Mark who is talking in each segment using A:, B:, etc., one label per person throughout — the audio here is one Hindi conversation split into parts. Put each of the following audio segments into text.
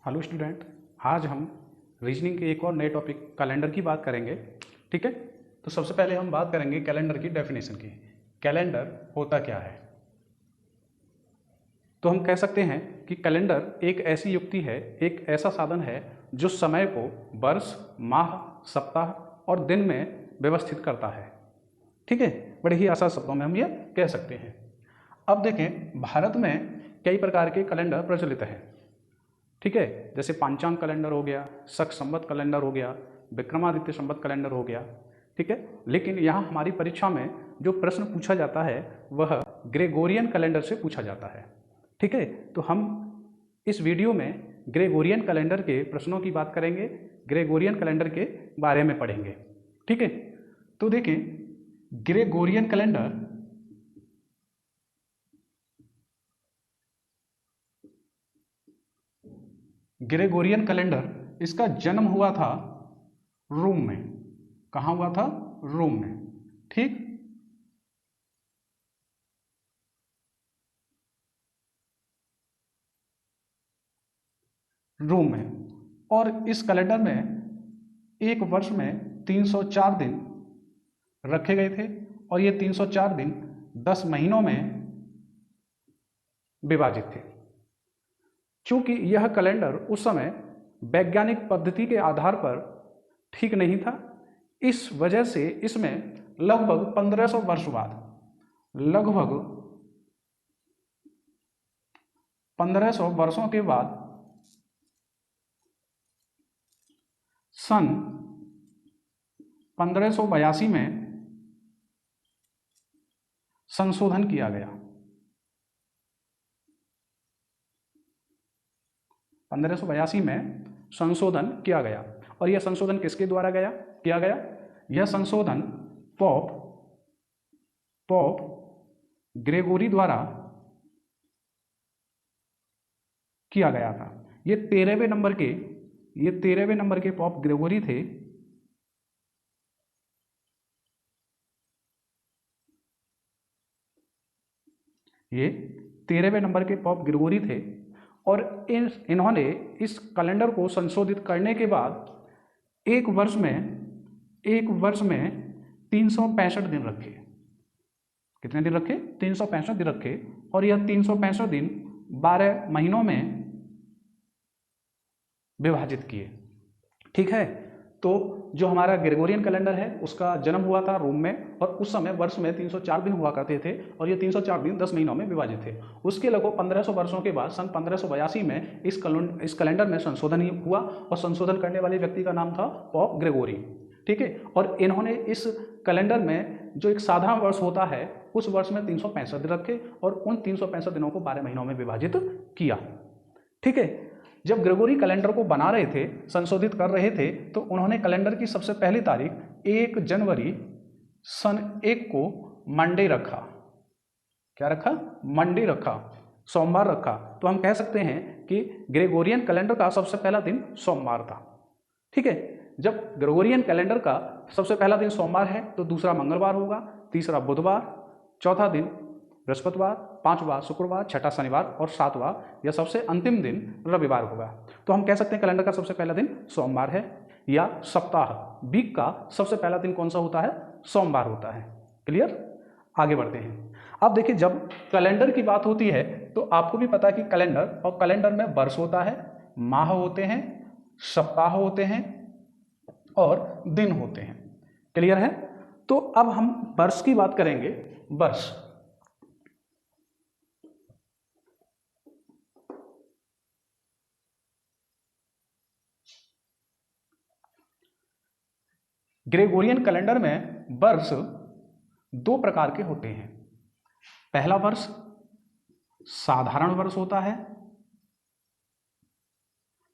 A: हेलो स्टूडेंट, आज हम रीजनिंग के एक और नए टॉपिक कैलेंडर की बात करेंगे। ठीक है, तो सबसे पहले हम बात करेंगे कैलेंडर की डेफिनेशन की। कैलेंडर होता क्या है? तो हम कह सकते हैं कि कैलेंडर एक ऐसी युक्ति है, एक ऐसा साधन है जो समय को वर्ष, माह, सप्ताह और दिन में व्यवस्थित करता है। ठीक है, बड़े ही आसान शब्दों में हम ये कह सकते हैं। अब देखें, भारत में कई प्रकार के कैलेंडर प्रचलित हैं। ठीक है, जैसे पांचांग कैलेंडर हो गया, शक संवत कैलेंडर हो गया, विक्रमादित्य संवत कैलेंडर हो गया। ठीक है, लेकिन यहाँ हमारी परीक्षा में जो प्रश्न पूछा जाता है वह ग्रेगोरियन कैलेंडर से पूछा जाता है। ठीक है, तो हम इस वीडियो में ग्रेगोरियन कैलेंडर के प्रश्नों की बात करेंगे, ग्रेगोरियन कैलेंडर के बारे में पढ़ेंगे। ठीक है, तो देखें, ग्रेगोरियन कैलेंडर ग्रेगोरियन कैलेंडर इसका जन्म हुआ था रोम में। कहाँ हुआ था? रोम में। ठीक, रोम में। और इस कैलेंडर में एक वर्ष में 304 दिन रखे गए थे और ये 304 दिन 10 महीनों में विभाजित थे। चूंकि यह कैलेंडर उस समय वैज्ञानिक पद्धति के आधार पर ठीक नहीं था, इस वजह से इसमें लगभग 1500 वर्ष बाद, लगभग 1500 वर्षों के बाद सन 1582 में संशोधन किया गया। 1582 में संशोधन किया गया। और यह संशोधन किसके द्वारा किया गया? यह संशोधन पोप ग्रेगोरी द्वारा किया गया था। ये 13वें नंबर के पोप ग्रेगोरी थे। ये 13वें नंबर के पोप ग्रेगोरी थे और इन्होंने इस कैलेंडर को संशोधित करने के बाद एक वर्ष में 365 दिन रखे। कितने दिन रखे? 365 दिन रखे। और यह 365 दिन 12 महीनों में विभाजित किए। ठीक है, तो जो हमारा ग्रेगोरियन कैलेंडर है उसका जन्म हुआ था रोम में और उस समय वर्ष में 304 दिन हुआ करते थे और ये 304 दिन 10 महीनों में विभाजित थे। उसके लगभग 1500 वर्षों के बाद सन 1582 में इस कैलेंडर में संशोधन हुआ और संशोधन करने वाले व्यक्ति का नाम था पोप ग्रेगोरी। ठीक है, और इन्होंने इस कैलेंडर में जो एक साधारण वर्ष होता है उस वर्ष में 365 दिन रखे और उन 365 दिनों को 12 महीनों में विभाजित किया। ठीक है, जब ग्रेगोरी कैलेंडर को बना रहे थे, संशोधित कर रहे थे, तो उन्होंने कैलेंडर की सबसे पहली तारीख 1 जनवरी सन 1 को मंडे रखा। क्या रखा? मंडे रखा, सोमवार रखा। तो हम कह सकते हैं कि ग्रेगोरियन कैलेंडर का सबसे पहला दिन सोमवार था। ठीक है, जब ग्रेगोरियन कैलेंडर का सबसे पहला दिन सोमवार है तो दूसरा मंगलवार होगा, तीसरा बुधवार, चौथा दिन बृहस्पतिवार, पांचवा शुक्रवार, छठा शनिवार और सातवां या सबसे अंतिम दिन रविवार होगा। तो हम कह सकते हैं कैलेंडर का सबसे पहला दिन सोमवार है। या सप्ताह, वीक का सबसे पहला दिन कौन सा होता है? सोमवार होता है। क्लियर? आगे बढ़ते हैं। अब देखिए, जब कैलेंडर की बात होती है तो आपको भी पता है कि कैलेंडर में वर्ष होता है, माह होते हैं, सप्ताह होते हैं और दिन होते हैं। क्लियर है? तो अब हम वर्ष की बात करेंगे। वर्ष, ग्रेगोरियन कैलेंडर में वर्ष दो प्रकार के होते हैं। पहला वर्ष साधारण वर्ष होता है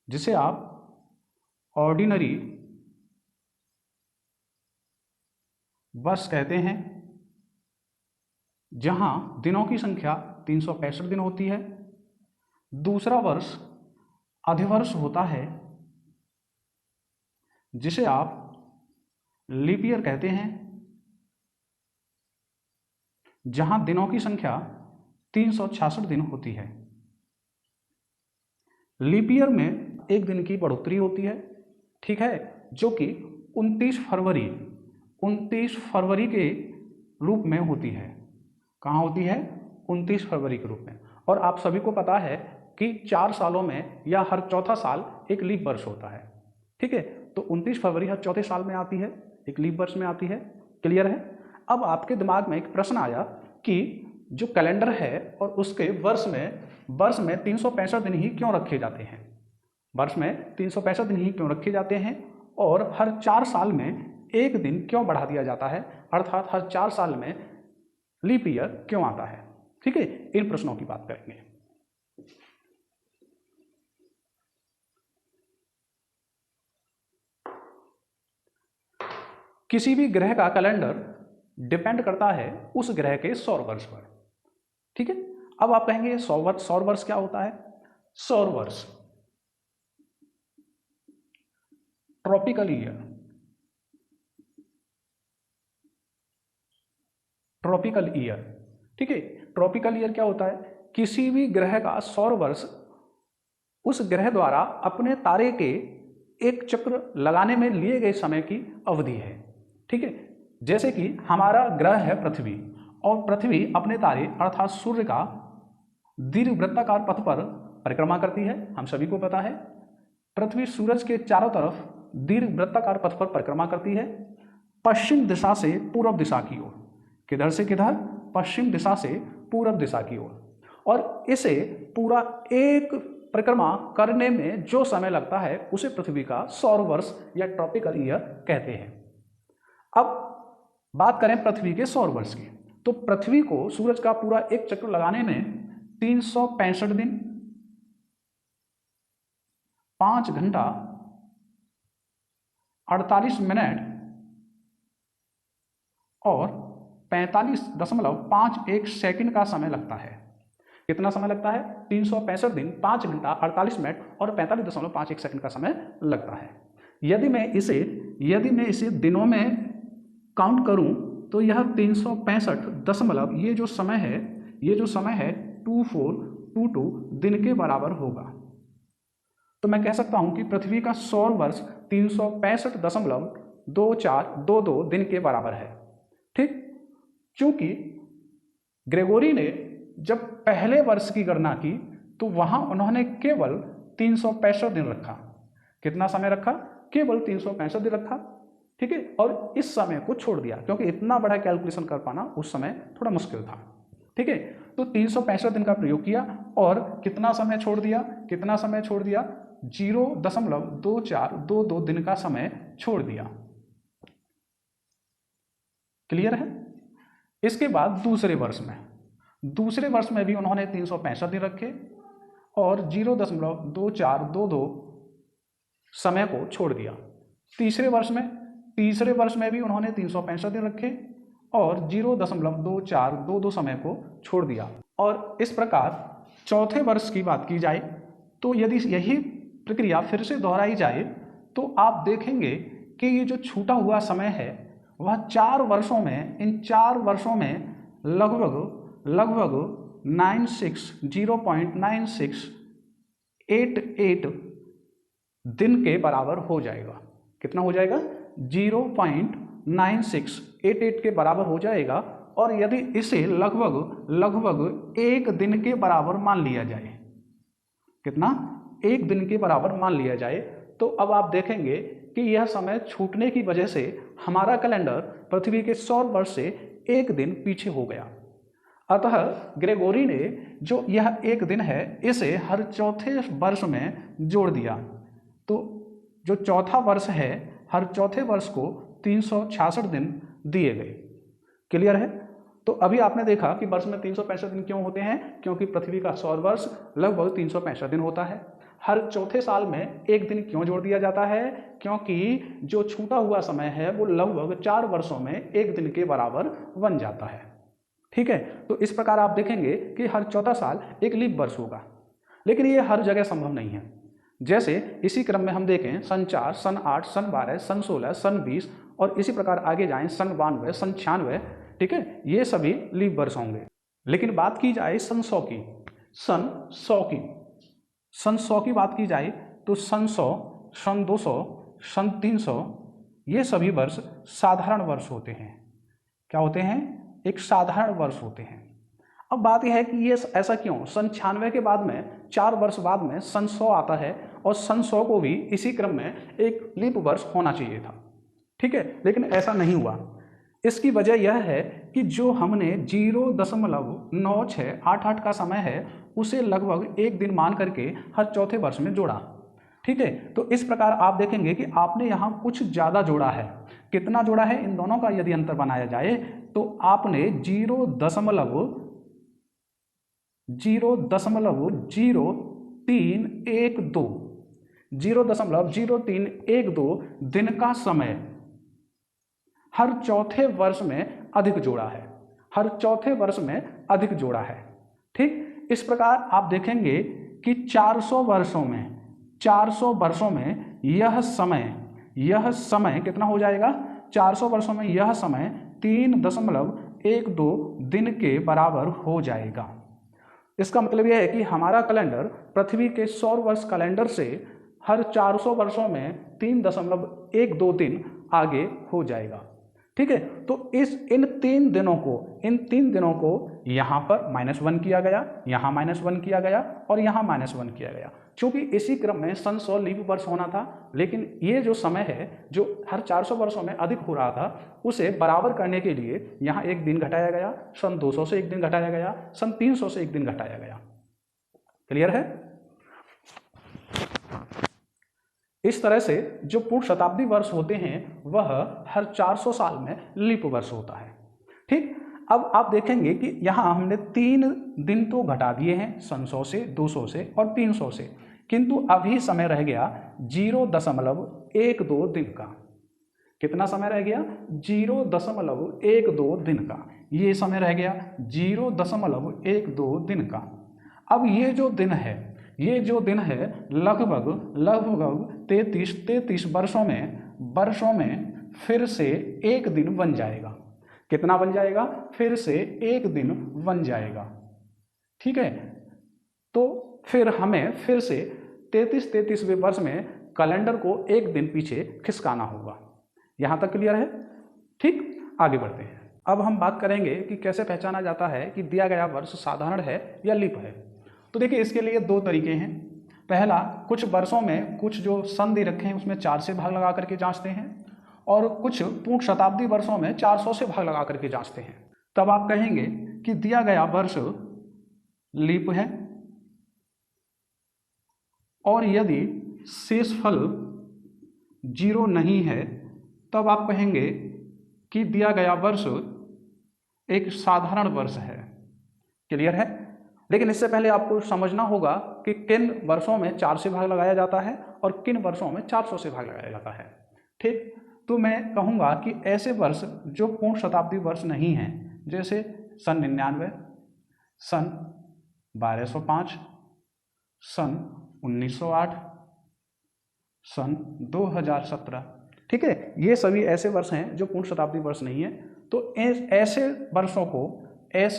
A: जिसे आप ऑर्डिनरी वर्ष कहते हैं, जहां दिनों की संख्या 365 दिन होती है। दूसरा वर्ष अधिवर्ष होता है जिसे आप लीप ईयर कहते हैं, जहां दिनों की संख्या 366 दिन होती है। लीप ईयर में एक दिन की बढ़ोतरी होती है, ठीक है, जो कि 29 फरवरी के रूप में होती है। कहाँ होती है? 29 फरवरी के रूप में। और आप सभी को पता है कि 4 सालों में या हर चौथा साल एक लीप वर्ष होता है, ठीक है। तो 29 फरवरी हर चौथे साल में आती है, एक लीप वर्ष में आती है। क्लियर है? अब आपके दिमाग में एक प्रश्न आया कि जो कैलेंडर है और उसके वर्ष में 365 दिन ही क्यों रखे जाते हैं? वर्ष में 365 दिन ही क्यों रखे जाते हैं और हर 4 साल में एक दिन क्यों बढ़ा दिया जाता है, अर्थात हर 4 साल में लीप ईयर क्यों आता है? ठीक है, इन प्रश्नों की बात करेंगे। किसी भी ग्रह का कैलेंडर डिपेंड करता है उस ग्रह के सौर वर्ष पर, ठीक है। अब आप कहेंगे सौर वर्ष क्या होता है? सौर वर्ष ट्रॉपिकल ईयर, ठीक है। ट्रॉपिकल ईयर क्या होता है? किसी भी ग्रह का सौर वर्ष उस ग्रह द्वारा अपने तारे के एक चक्र लगाने में लिए गए समय की अवधि है, ठीक है। जैसे कि हमारा ग्रह है पृथ्वी, और पृथ्वी अपने तारे अर्थात सूर्य का दीर्घवृत्ताकार पथ पर परिक्रमा करती है। हम सभी को पता है पृथ्वी सूरज के चारों तरफ दीर्घवृत्ताकार पथ पर परिक्रमा करती है, पश्चिम दिशा से पूर्व दिशा की ओर। किधर से किधर? पश्चिम दिशा से पूर्व दिशा की ओर। और इसे पूरा एक परिक्रमा करने में जो समय लगता है उसे पृथ्वी का सौर वर्ष या ट्रॉपिकल ईयर कहते हैं। अब बात करें पृथ्वी के सौर वर्ष की, तो पृथ्वी को सूरज का पूरा एक चक्र लगाने में 365 दिन, 5 घंटा 48 मिनट और 45.51 सेकंड का समय लगता है। कितना समय लगता है? 365 दिन, 5 घंटा 48 मिनट और 45.51 सेकंड का समय लगता है। यदि मैं इसे दिनों में काउंट करूं तो यह 365 ये जो समय है 2422 दिन के बराबर होगा। तो मैं कह सकता हूं कि पृथ्वी का सौर वर्ष 365.2422 दिन के बराबर है, ठीक। क्योंकि ग्रेगोरी ने जब पहले वर्ष की गणना की तो वहां उन्होंने केवल 365 दिन रखा। कितना समय रखा? केवल 365 दिन रखा, ठीक है। और इस समय को छोड़ दिया क्योंकि इतना बड़ा कैलकुलेशन कर पाना उस समय थोड़ा मुश्किल था, ठीक है। तो 365 दिन का प्रयोग किया और कितना समय छोड़ दिया? 0.2422 दिन का समय छोड़ दिया। क्लियर है? इसके बाद दूसरे वर्ष में भी उन्होंने 365 दिन रखे और 0.2422 समय को छोड़ दिया। तीसरे वर्ष में भी उन्होंने 365 दिन रखे और 0.2422 समय को छोड़ दिया। और इस प्रकार चौथे वर्ष की बात की जाए तो यदि यही प्रक्रिया फिर से दोहराई जाए तो आप देखेंगे कि ये जो छूटा हुआ समय है वह 4 वर्षों में, इन 4 वर्षों में लगभग 0.9688 दिन के बराबर हो जाएगा। कितना हो जाएगा? 0.9688 के बराबर हो जाएगा। और यदि इसे लगभग 1 दिन के बराबर मान लिया जाए, कितना? 1 दिन के बराबर मान लिया जाए, तो अब आप देखेंगे कि यह समय छूटने की वजह से हमारा कैलेंडर पृथ्वी के सौर वर्ष से 1 दिन पीछे हो गया। अतः ग्रेगोरी ने जो यह 1 दिन है इसे हर चौथे वर्ष में जोड़ दिया। तो जो चौथा वर्ष है हर चौथे वर्ष को 366 दिन दिए गए। क्लियर है? तो अभी आपने देखा कि वर्ष में 365 दिन क्यों होते हैं, क्योंकि पृथ्वी का सौर वर्ष लगभग 365 दिन होता है। हर चौथे साल में 1 दिन क्यों जोड़ दिया जाता है, क्योंकि जो छूटा हुआ समय है वो लगभग 4 वर्षों में 1 दिन के बराबर बन जाता है, ठीक है। तो इस प्रकार आप देखेंगे कि हर चौथा साल एक लीप वर्ष होगा, लेकिन ये हर जगह संभव नहीं है। जैसे इसी क्रम में हम देखें सन 4, सन 8, सन 12, सन 16, सन 20 और इसी प्रकार आगे जाएं सन 92, सन 96, ठीक है, ये सभी लीप वर्ष होंगे। लेकिन बात की जाए सन 100 की बात की जाए तो सन 100, सन 200, सन 300 ये सभी वर्ष साधारण वर्ष होते हैं। क्या होते हैं? एक साधारण वर्ष होते हैं। अब बात यह है कि ये ऐसा क्यों? सन 96 के बाद में 4 वर्ष बाद में सन 100 आता है और सन 100 को भी इसी क्रम में एक लीप वर्ष होना चाहिए था, ठीक है, लेकिन ऐसा नहीं हुआ। इसकी वजह यह है कि जो हमने 0.9688 का समय है उसे लगभग एक दिन मान करके हर चौथे वर्ष में जोड़ा, ठीक है। तो इस प्रकार आप देखेंगे कि आपने यहाँ कुछ ज़्यादा जोड़ा है। कितना जोड़ा है? इन दोनों का यदि अंतर बनाया जाए तो आपने 0.0312 दिन का समय हर चौथे वर्ष में अधिक जोड़ा है, हर चौथे वर्ष में अधिक जोड़ा है, ठीक। इस प्रकार आप देखेंगे कि 400 वर्षों में यह समय कितना हो जाएगा? 400 वर्षों में यह समय 3.12 दिन के बराबर हो जाएगा। इसका मतलब यह है कि हमारा कैलेंडर पृथ्वी के सौर वर्ष कैलेंडर से हर 400 वर्षों में 3.12 दिन आगे हो जाएगा, ठीक है। तो इन तीन दिनों को यहाँ पर -1 किया गया, यहाँ -1 किया गया और यहाँ -1 किया गया। चूंकि इसी क्रम में सन 100 लीप वर्ष होना था, लेकिन ये जो समय है जो हर 400 वर्षों में अधिक हो रहा था उसे बराबर करने के लिए यहाँ एक दिन घटाया गया, सन 200 से एक दिन घटाया गया, सन 300 से एक दिन घटाया गया। क्लियर है? इस तरह से जो पूर्ण शताब्दी वर्ष होते हैं वह हर 400 साल में लीप वर्ष होता है, ठीक। अब आप देखेंगे कि यहाँ हमने 3 दिन तो घटा दिए हैं, सन 100 से, 200 से और 300 से, किंतु अभी समय रह गया 0.12 दिन का। कितना समय रह गया? 0.12 दिन का। ये समय रह गया 0.12 दिन का। अब ये जो दिन है लगभग 33 वर्षों में फिर से एक दिन बन जाएगा। कितना बन जाएगा? फिर से एक दिन बन जाएगा, ठीक है। तो फिर हमें फिर से 33वें वर्ष में कैलेंडर को एक दिन पीछे खिसकाना होगा। यहाँ तक क्लियर है? ठीक, आगे बढ़ते हैं। अब हम बात करेंगे कि कैसे पहचाना जाता है कि दिया गया वर्ष साधारण है या लीप है। तो देखिए, इसके लिए 2 तरीके हैं। पहला, कुछ वर्षों में कुछ जो सन दे रखे हैं उसमें 4 से भाग लगा करके जांचते हैं, और कुछ पूर्ण शताब्दी वर्षों में 400 से भाग लगा करके जांचते हैं। तब आप कहेंगे कि दिया गया वर्ष लीप है, और यदि शेषफल 0 नहीं है तब आप कहेंगे कि दिया गया वर्ष एक साधारण वर्ष है। क्लियर है? लेकिन इससे पहले आपको समझना होगा कि किन वर्षों में 4 से भाग लगाया जाता है और किन वर्षों में 400 से भाग लगाया जाता है, ठीक। तो मैं कहूँगा कि ऐसे वर्ष जो पूर्ण शताब्दी वर्ष नहीं हैं, जैसे सन 99, सन 1205, सन 1908, सन 2017, ठीक है, ये सभी ऐसे वर्ष हैं जो पूर्ण शताब्दी वर्ष नहीं है। तो ऐसे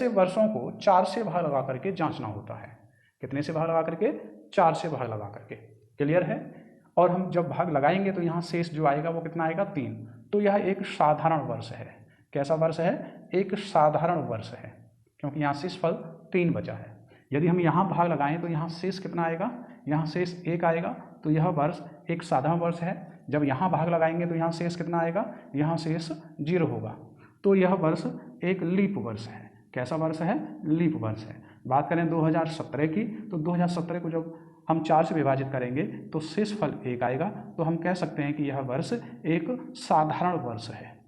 A: वर्षों को 4 से भाग लगा करके जांचना होता है। कितने से भाग लगा करके? 4 से भाग लगा करके। क्लियर है? और हम जब भाग लगाएंगे तो यहाँ शेष जो आएगा वो कितना आएगा? 3। तो यह एक साधारण वर्ष है। कैसा वर्ष है? एक साधारण वर्ष है, क्योंकि यहाँ शेषफल 3 बचा है। यदि हम यहाँ भाग लगाएं तो यहाँ शेष कितना आएगा? यहाँ शेष 1 आएगा, तो यह वर्ष एक साधारण वर्ष है। जब यहाँ भाग लगाएंगे तो यहाँ शेष कितना आएगा? यहाँ शेष 0 होगा, तो यह वर्ष एक लीप वर्ष है। कैसा वर्ष है? लीप वर्ष है। बात करें 2017 की, तो 2017 को जब हम 4 से विभाजित करेंगे तो शेषफल 1 आएगा, तो हम कह सकते हैं कि यह वर्ष एक साधारण वर्ष है।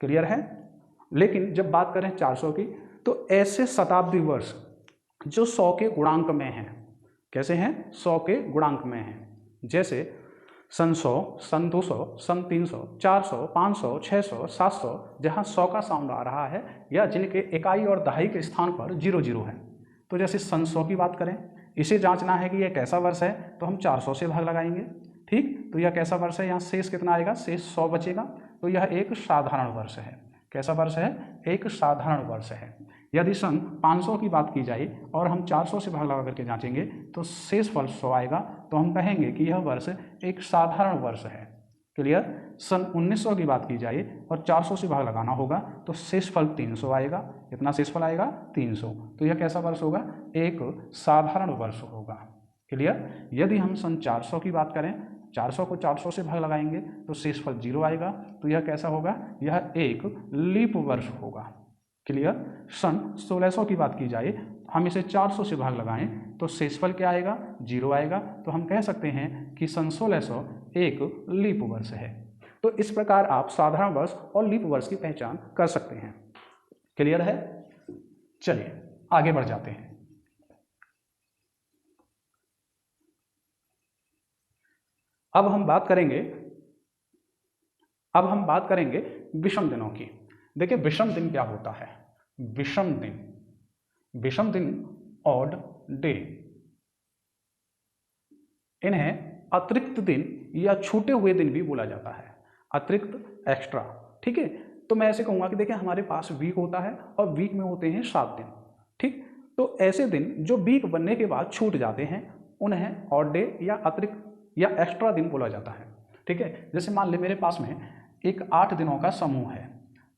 A: क्लियर है? लेकिन जब बात करें 400 की, तो ऐसे शताब्दी वर्ष जो 100 के गुणांक में हैं। कैसे हैं? 100 के गुणांक में हैं। जैसे सन 100, सन 200, सन 300, 400, 500, 600, 700, जहाँ 100 का साउंड आ रहा है या जिनके इकाई और दहाई के स्थान पर 00 है। तो जैसे सन 100 की बात करें, इसे जांचना है कि यह कैसा वर्ष है, तो हम 400 से भाग लगाएंगे, ठीक। तो यह कैसा वर्ष है? यहाँ शेष कितना आएगा? शेष 100 बचेगा, तो यह एक साधारण वर्ष है। कैसा वर्ष है? एक साधारण वर्ष है। यदि सन 500 की बात की जाए और हम 400 से भाग लगा करके जांचेंगे तो शेष फल 100 आएगा, तो हम कहेंगे कि यह वर्ष एक साधारण वर्ष है। क्लियर। सन 1900 की बात की जाए और 400 से भाग लगाना होगा तो शेष फल 300 आएगा। कितना शेष फल आएगा? 300। तो यह कैसा वर्ष होगा? एक साधारण वर्ष होगा। क्लियर। यदि हम सन 400 की बात करें, 400 को 400 से भाग लगाएंगे तो शेषफल 0 आएगा, तो यह कैसा होगा? यह एक लीप वर्ष होगा। क्लियर। सन 1600 की बात की जाए, हम इसे 400 से भाग लगाएं तो शेषफल क्या आएगा? 0 आएगा, तो हम कह सकते हैं कि सन 1600 एक लीप वर्ष है। तो इस प्रकार आप साधारण वर्ष और लीप वर्ष की पहचान कर सकते हैं। क्लियर है? चलिए आगे बढ़ जाते हैं। अब हम बात करेंगे विषम दिनों की। देखिए विषम दिन क्या होता है? विषम दिन ऑड डे, इन्हें अतिरिक्त दिन या छूटे हुए दिन भी बोला जाता है, अतिरिक्त, एक्स्ट्रा। ठीक है। तो मैं ऐसे कहूंगा कि देखिए हमारे पास वीक होता है और वीक में होते हैं 7 दिन। ठीक। तो ऐसे दिन जो वीक बनने के बाद छूट जाते हैं उन्हें ऑड डे या अतिरिक्त या एक्स्ट्रा दिन बोला जाता है। ठीक है। जैसे मान ले मेरे पास में एक 8 दिनों का समूह है,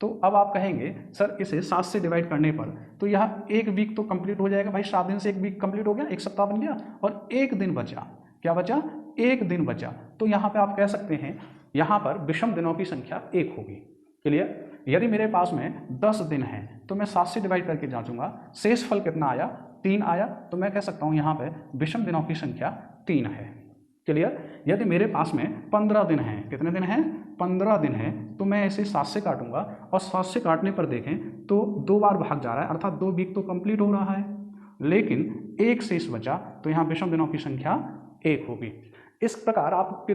A: तो अब आप कहेंगे सर इसे 7 से डिवाइड करने पर तो यह एक वीक तो कंप्लीट हो जाएगा। भाई 7 दिन से एक वीक कंप्लीट हो गया, एक सप्ताह बन गया और एक दिन बचा। क्या बचा? एक दिन बचा। तो यहाँ पे आप कह सकते हैं यहाँ पर विषम दिनों की संख्या 1 होगी। क्लियर। यदि मेरे पास में 10 दिन हैं तो मैं 7 से डिवाइड करके जांचूंगा, शेष फल कितना आया? 3 आया, तो मैं कह सकता हूँ यहाँ पे विषम दिनों की संख्या 3 है। क्लियर। यदि मेरे पास में 15 दिन हैं, कितने दिन हैं? 15 दिन हैं, तो मैं इसे 7 से काटूंगा और 7 से काटने पर देखें तो 2 बार भाग जा रहा है, अर्थात 2 वीक तो कंप्लीट हो रहा है, लेकिन एक शेष बचा, तो यहाँ विषम दिनों की संख्या 1 होगी। इस प्रकार आप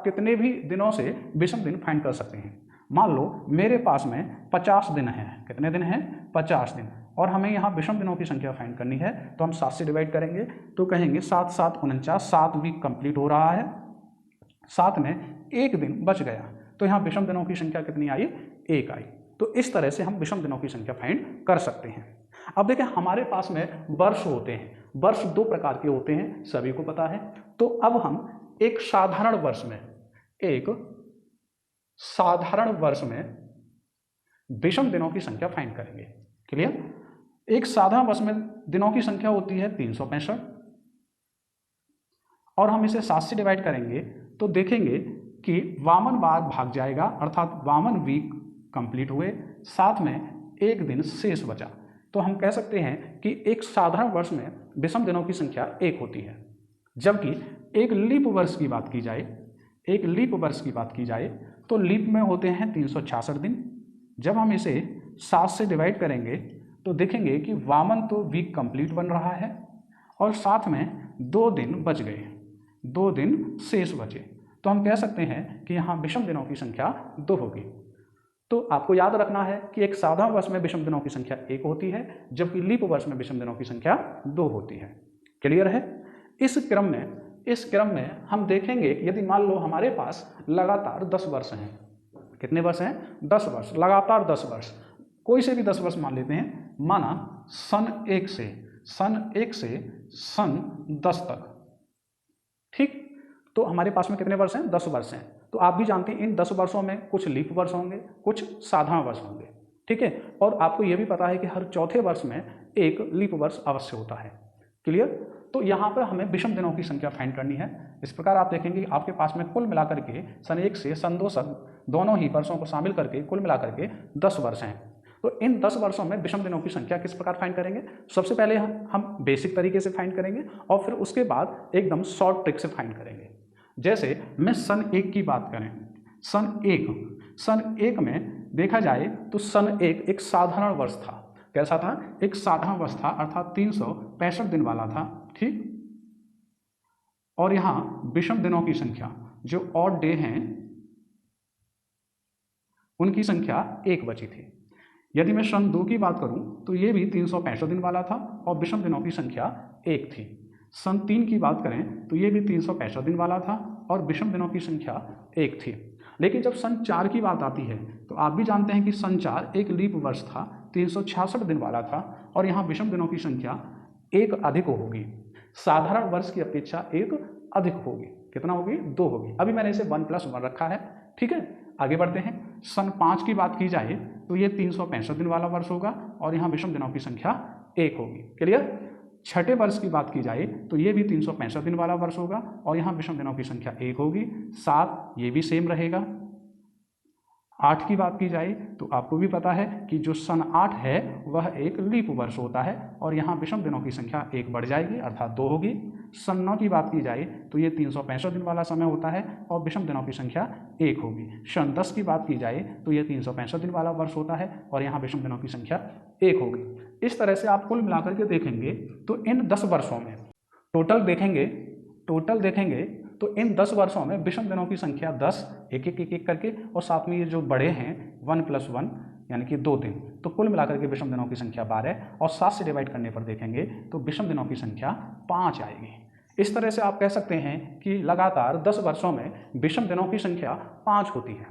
A: कितने भी दिनों से विषम दिन फाइंड कर सकते हैं। मान लो मेरे पास में 50 दिन हैं। कितने दिन हैं? 50 दिन। और हमें यहाँ विषम दिनों की संख्या फाइंड करनी है, तो हम 7 से डिवाइड करेंगे तो कहेंगे 7 7 49, 7 वीक कंप्लीट हो रहा है, 7 में एक दिन बच गया, तो यहाँ विषम दिनों की संख्या कितनी आई? 1 आई। तो इस तरह से हम विषम दिनों की संख्या फाइंड कर सकते हैं। अब देखें हमारे पास में वर्ष होते हैं। वर्ष 2 प्रकार के होते हैं, सभी को पता है। तो अब हम एक साधारण वर्ष में विषम दिनों की संख्या फाइंड करेंगे। क्लियर। एक साधारण वर्ष में दिनों की संख्या होती है 365 और हम इसे 7 से डिवाइड करेंगे तो देखेंगे कि 52 बार भाग जाएगा, अर्थात 52 वीक कंप्लीट हुए, साथ में एक दिन शेष बचा। तो हम कह सकते हैं कि एक साधारण वर्ष में विषम दिनों की संख्या 1 होती है। जबकि एक लीप वर्ष की बात की जाए तो लीप में होते हैं 366 दिन। जब हम इसे 7 से डिवाइड करेंगे तो देखेंगे कि 52 तो वीक कंप्लीट बन रहा है और साथ में 2 दिन बच गए, 2 दिन शेष बचे। तो हम कह सकते हैं कि यहाँ विषम दिनों की संख्या 2 होगी। तो आपको याद रखना है कि एक साधारण वर्ष में विषम दिनों की संख्या 1 होती है, जबकि लीप वर्ष में विषम दिनों की संख्या 2 होती है। क्लियर है। इस क्रम में हम देखेंगे यदि मान लो हमारे पास लगातार 10 वर्ष हैं। कितने वर्ष हैं? 10 वर्ष, लगातार 10 वर्ष, कोई से भी 10 वर्ष मान लेते हैं, माना सन 1 से सन 10 तक। ठीक। तो हमारे पास में कितने वर्ष हैं? 10 वर्ष हैं। तो आप भी जानते हैं इन 10 वर्षों में कुछ लीप वर्ष होंगे, कुछ साधारण वर्ष होंगे। ठीक है। और आपको यह भी पता है कि हर चौथे वर्ष में एक लीप वर्ष अवश्य होता है। क्लियर। तो यहाँ पर हमें विषम दिनों की संख्या फाइंड करनी है। इस प्रकार आप देखेंगे आपके पास में कुल मिलाकर के सन 1 से सन 2 तक दोनों ही वर्षों को शामिल करके कुल मिलाकर के 10 वर्ष हैं। तो इन 10 वर्षों में विषम दिनों की संख्या किस प्रकार फाइंड करेंगे? सबसे पहले हम बेसिक तरीके से फाइंड करेंगे और फिर उसके बाद एकदम शॉर्ट ट्रिक से फाइंड करेंगे। जैसे मैं सन 1 की बात करें, सन 1 में देखा जाए तो सन 1 एक साधारण वर्ष था। कैसा था? एक साधारण वर्ष था, अर्थात 365 दिन वाला था। ठीक। और यहाँ विषम दिनों की संख्या जो ऑड डे हैं उनकी संख्या 1 बची थी। यदि मैं सन 2 की बात करूं तो ये भी 365 दिन वाला था और विषम दिनों की संख्या 1 थी। सन 3 की बात करें तो ये भी 365 दिन वाला था और विषम दिनों की संख्या 1 थी। लेकिन जब सन 4 की बात आती है तो आप भी जानते हैं कि सन 4 एक लीप वर्ष था, 366 दिन वाला था और यहाँ विषम दिनों की संख्या एक अधिक होगी, साधारण वर्ष की अपेक्षा एक अधिक होगी। कितना होगी? 2 होगी। अभी मैंने इसे 1+1 रखा है। ठीक है, आगे बढ़ते हैं। सन 5 की बात की जाए तो ये 365 दिन वाला वर्ष होगा और यहाँ विषम दिनों की संख्या 1 होगी। क्लियर? छठे वर्ष की बात की जाए तो ये भी 365 दिन वाला वर्ष होगा और यहाँ विषम दिनों की संख्या 1 होगी। 7 ये भी सेम रहेगा। 8 की बात की जाए तो आपको भी पता है कि जो सन 8 है वह एक लीप वर्ष होता है और यहाँ विषम दिनों की संख्या 1 बढ़ जाएगी अर्थात 2 होगी। सन 9 की बात की जाए तो ये 365 दिन वाला समय होता है और विषम दिनों की संख्या 1 होगी। सन 10 की बात की जाए तो ये 365 दिन वाला वर्ष होता है और यहाँ विषम दिनों की संख्या 1 होगी। इस तरह से आप कुल मिलाकर के देखेंगे तो इन 10 वर्षों में टोटल देखेंगे तो इन 10 वर्षों में विषम दिनों की संख्या 10 एक करके और साथ में ये जो बड़े हैं 1+1 यानी कि 2 दिन, तो कुल मिलाकर के विषम दिनों की संख्या 12 और 7 से डिवाइड करने पर देखेंगे तो विषम दिनों की संख्या 5 आएगी। इस तरह से आप कह सकते हैं कि लगातार 10 वर्षों में विषम दिनों की संख्या 5 होती है।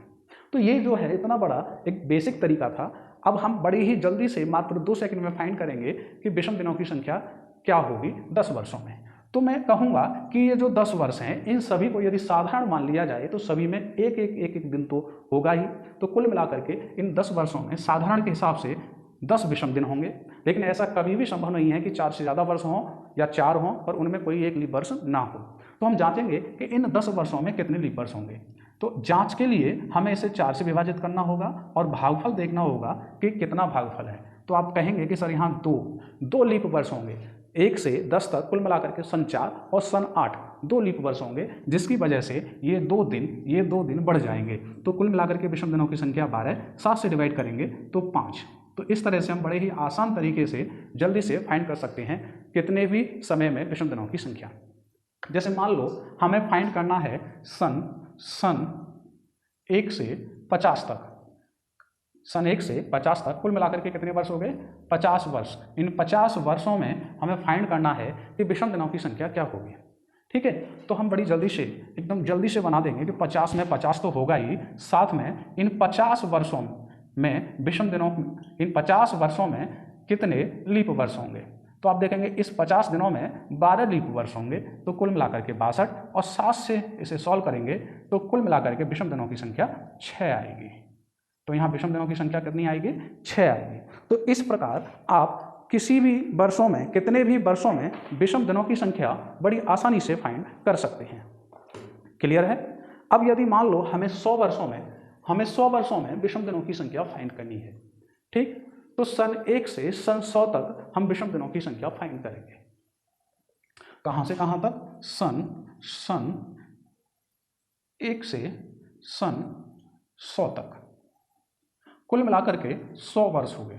A: तो ये जो है इतना बड़ा एक बेसिक तरीका था। अब हम बड़ी ही जल्दी से मात्र 2 सेकंड में फाइंड करेंगे कि विषम दिनों की संख्या क्या होगी 10 वर्षों में। तो मैं कहूँगा कि ये जो 10 वर्ष हैं इन सभी को यदि साधारण मान लिया जाए तो सभी में एक दिन तो होगा ही। तो कुल मिलाकर के इन 10 वर्षों में साधारण के हिसाब से 10 विषम दिन होंगे, लेकिन ऐसा कभी भी संभव नहीं है कि 4 से ज़्यादा वर्ष हों या 4 हों और उनमें कोई एक लीप वर्ष ना हो। तो हम जांचेंगे कि इन 10 वर्षों में कितने लीप वर्ष होंगे। तो जांच के लिए हमें इसे 4 से विभाजित करना होगा और भागफल देखना होगा कि कितना भागफल है। तो आप कहेंगे कि सर यहाँ दो लीप वर्ष होंगे, 1 से 10 तक कुल मिलाकर के सन 4 और सन 8 2 लीप वर्ष होंगे, जिसकी वजह से ये 2 दिन बढ़ जाएंगे। तो कुल मिलाकर के विषम दिनों की संख्या 12, 7 से डिवाइड करेंगे तो 5। तो इस तरह से हम बड़े ही आसान तरीके से जल्दी से फाइंड कर सकते हैं कितने भी समय में विषम दिनों की संख्या। जैसे मान लो हमें फाइंड करना है सन 1 से 50 तक, सन 1 से 50 तक कुल मिलाकर के कितने वर्ष हो गए? 50 वर्ष। इन 50 वर्षों में हमें फाइंड करना है कि विषम दिनों की संख्या क्या होगी। ठीक है, तो हम बड़ी जल्दी से एकदम जल्दी से बना देंगे कि 50 में 50 तो होगा ही, साथ में इन 50 वर्षों में विषम दिनों, इन 50 वर्षों में कितने लीप वर्ष होंगे। तो आप देखेंगे इस 50 दिनों में 12 लीप वर्ष होंगे, तो कुल मिलाकर के 62 और 7 से इसे सॉल्व करेंगे तो कुल मिलाकर के विषम दिनों की संख्या 6 आएगी। तो यहाँ विषम दिनों की संख्या कितनी आएगी? 6 आएगी। तो इस प्रकार आप किसी भी वर्षों में, कितने भी वर्षों में विषम दिनों की संख्या बड़ी आसानी से फाइंड कर सकते हैं। क्लियर है? अब यदि मान लो हमें 100 वर्षों में विषम दिनों की संख्या फाइंड करनी है, ठीक, तो सन 1 से सन 100 तक हम विषम दिनों की संख्या फाइंड करेंगे। कहाँ से कहाँ तक? सन 1 से सन 100 तक कुल मिलाकर के 100 वर्ष हुए।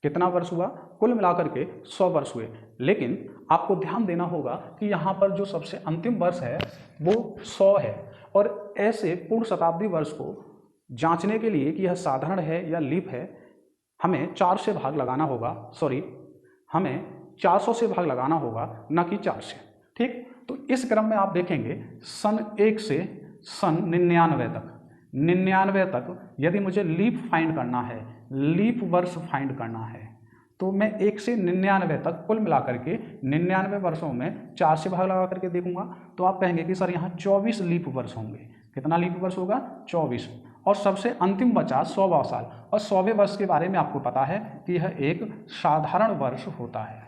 A: कितना वर्ष हुआ? कुल मिलाकर के 100 वर्ष हुए। लेकिन आपको ध्यान देना होगा कि यहाँ पर जो सबसे अंतिम वर्ष है वो 100 है और ऐसे पूर्ण शताब्दी वर्ष को जांचने के लिए कि यह साधारण है या लीप है, हमें 4 से भाग लगाना होगा, हमें 400 से भाग लगाना होगा, न कि 4 से। ठीक, तो इस क्रम में आप देखेंगे सन 1 से सन 99 तक यदि मुझे लीप फाइंड करना है, लीप वर्ष फाइंड करना है, तो मैं 1 से 99 तक कुल मिलाकर के 99 वर्षों में 4 से भाग लगा करके देखूंगा तो आप कहेंगे कि सर यहाँ 24 लीप वर्ष होंगे। कितना लीप वर्ष होगा? 24। और सबसे अंतिम बचा 100वां साल, और 100वें वर्ष के बारे में आपको पता है कि यह एक साधारण वर्ष होता है।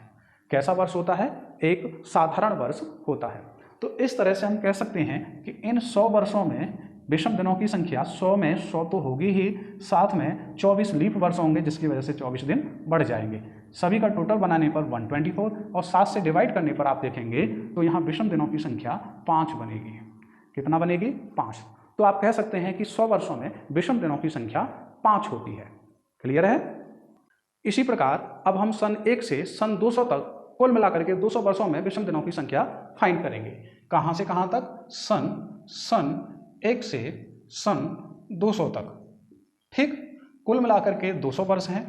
A: कैसा वर्ष होता है? एक साधारण वर्ष होता है। तो इस तरह से हम कह सकते हैं कि इन 100 वर्षों में विषम दिनों की संख्या 100 में 100 तो होगी ही, साथ में 24 लीप वर्ष होंगे, जिसकी वजह से 24 दिन बढ़ जाएंगे। सभी का टोटल बनाने पर 124 और 7 से डिवाइड करने पर आप देखेंगे तो यहाँ विषम दिनों की संख्या 5 बनेगी। कितना बनेगी? 5। तो आप कह सकते हैं कि 100 वर्षों में विषम दिनों की संख्या 5 होती है। क्लियर है? इसी प्रकार अब हम सन 1 से सन 200 तक कुल मिलाकर के 200 वर्षों में विषम दिनों की संख्या फाइंड करेंगे। कहाँ से कहाँ तक? सन 1 से सन 200 तक। ठीक, कुल मिलाकर के 200 वर्ष हैं,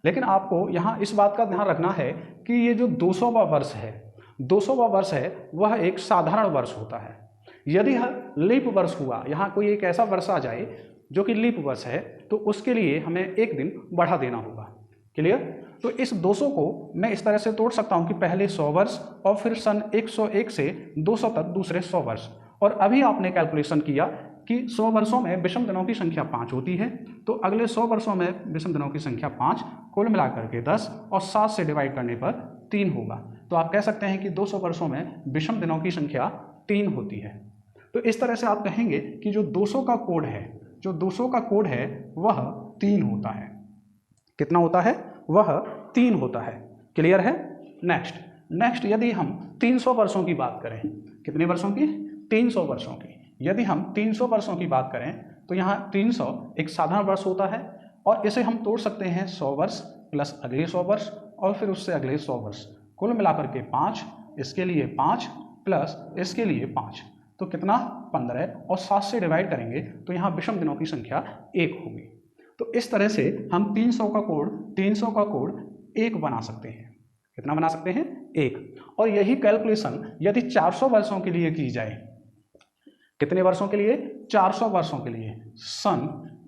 A: लेकिन आपको यहाँ इस बात का ध्यान रखना है कि ये जो 200वां वर्ष है वह एक साधारण वर्ष होता है। यदि यह लीप वर्ष हुआ, यहाँ कोई एक ऐसा वर्ष आ जाए जो कि लीप वर्ष है, तो उसके लिए हमें 1 दिन बढ़ा देना होगा। क्लियर। तो इस 200 को मैं इस तरह से तोड़ सकता हूं कि पहले 100 वर्ष और फिर सन 101 से 200 तक दूसरे 100 वर्ष। और अभी आपने कैलकुलेशन किया कि 100 वर्षों में विषम दिनों की संख्या 5 होती है, तो अगले 100 वर्षों में विषम दिनों की संख्या 5, कुल मिलाकर के 10 और 7 से डिवाइड करने पर 3 होगा। तो आप कह सकते हैं कि 200 वर्षों में विषम दिनों की संख्या 3 होती है। तो इस तरह से आप कहेंगे कि जो 200 का कोड है, जो 200 का कोड है वह 3 होता है। कितना होता है? वह 3 होता है। क्लियर है। नेक्स्ट यदि हम 300 वर्षों की बात करें, कितने वर्षों की? 300 वर्षों की। यदि हम 300 वर्षों की बात करें तो यहाँ 300 एक साधारण वर्ष होता है और इसे हम तोड़ सकते हैं 100 वर्ष प्लस अगले 100 वर्ष और फिर उससे अगले 100 वर्ष, कुल मिलाकर के 5, इसके लिए 5 प्लस इसके लिए 5, तो कितना? 15 और 7 से डिवाइड करेंगे तो यहाँ विषम दिनों की संख्या 1 होगी। तो इस तरह से हम 300 का कोड 1 बना सकते हैं। कितना बना सकते हैं? 1। और यही कैलकुलेशन यदि 400 वर्षों के लिए की जाए, कितने वर्षों के लिए? 400 वर्षों के लिए, सन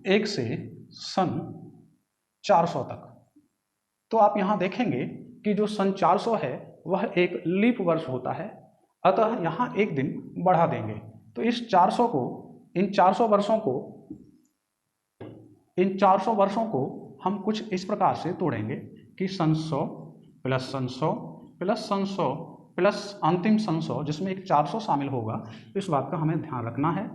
A: 1 से सन 400 तक, तो आप यहां देखेंगे कि जो सन 400 है वह एक लीप वर्ष होता है, अतः यहां एक दिन बढ़ा देंगे। तो इस 400 को, इन 400 वर्षों को हम कुछ इस प्रकार से तोड़ेंगे कि सन 100 प्लस सन 100 प्लस सन 100 प्लस अंतिम सन 100, जिसमें एक 400 शामिल होगा। इस बात का हमें ध्यान रखना है।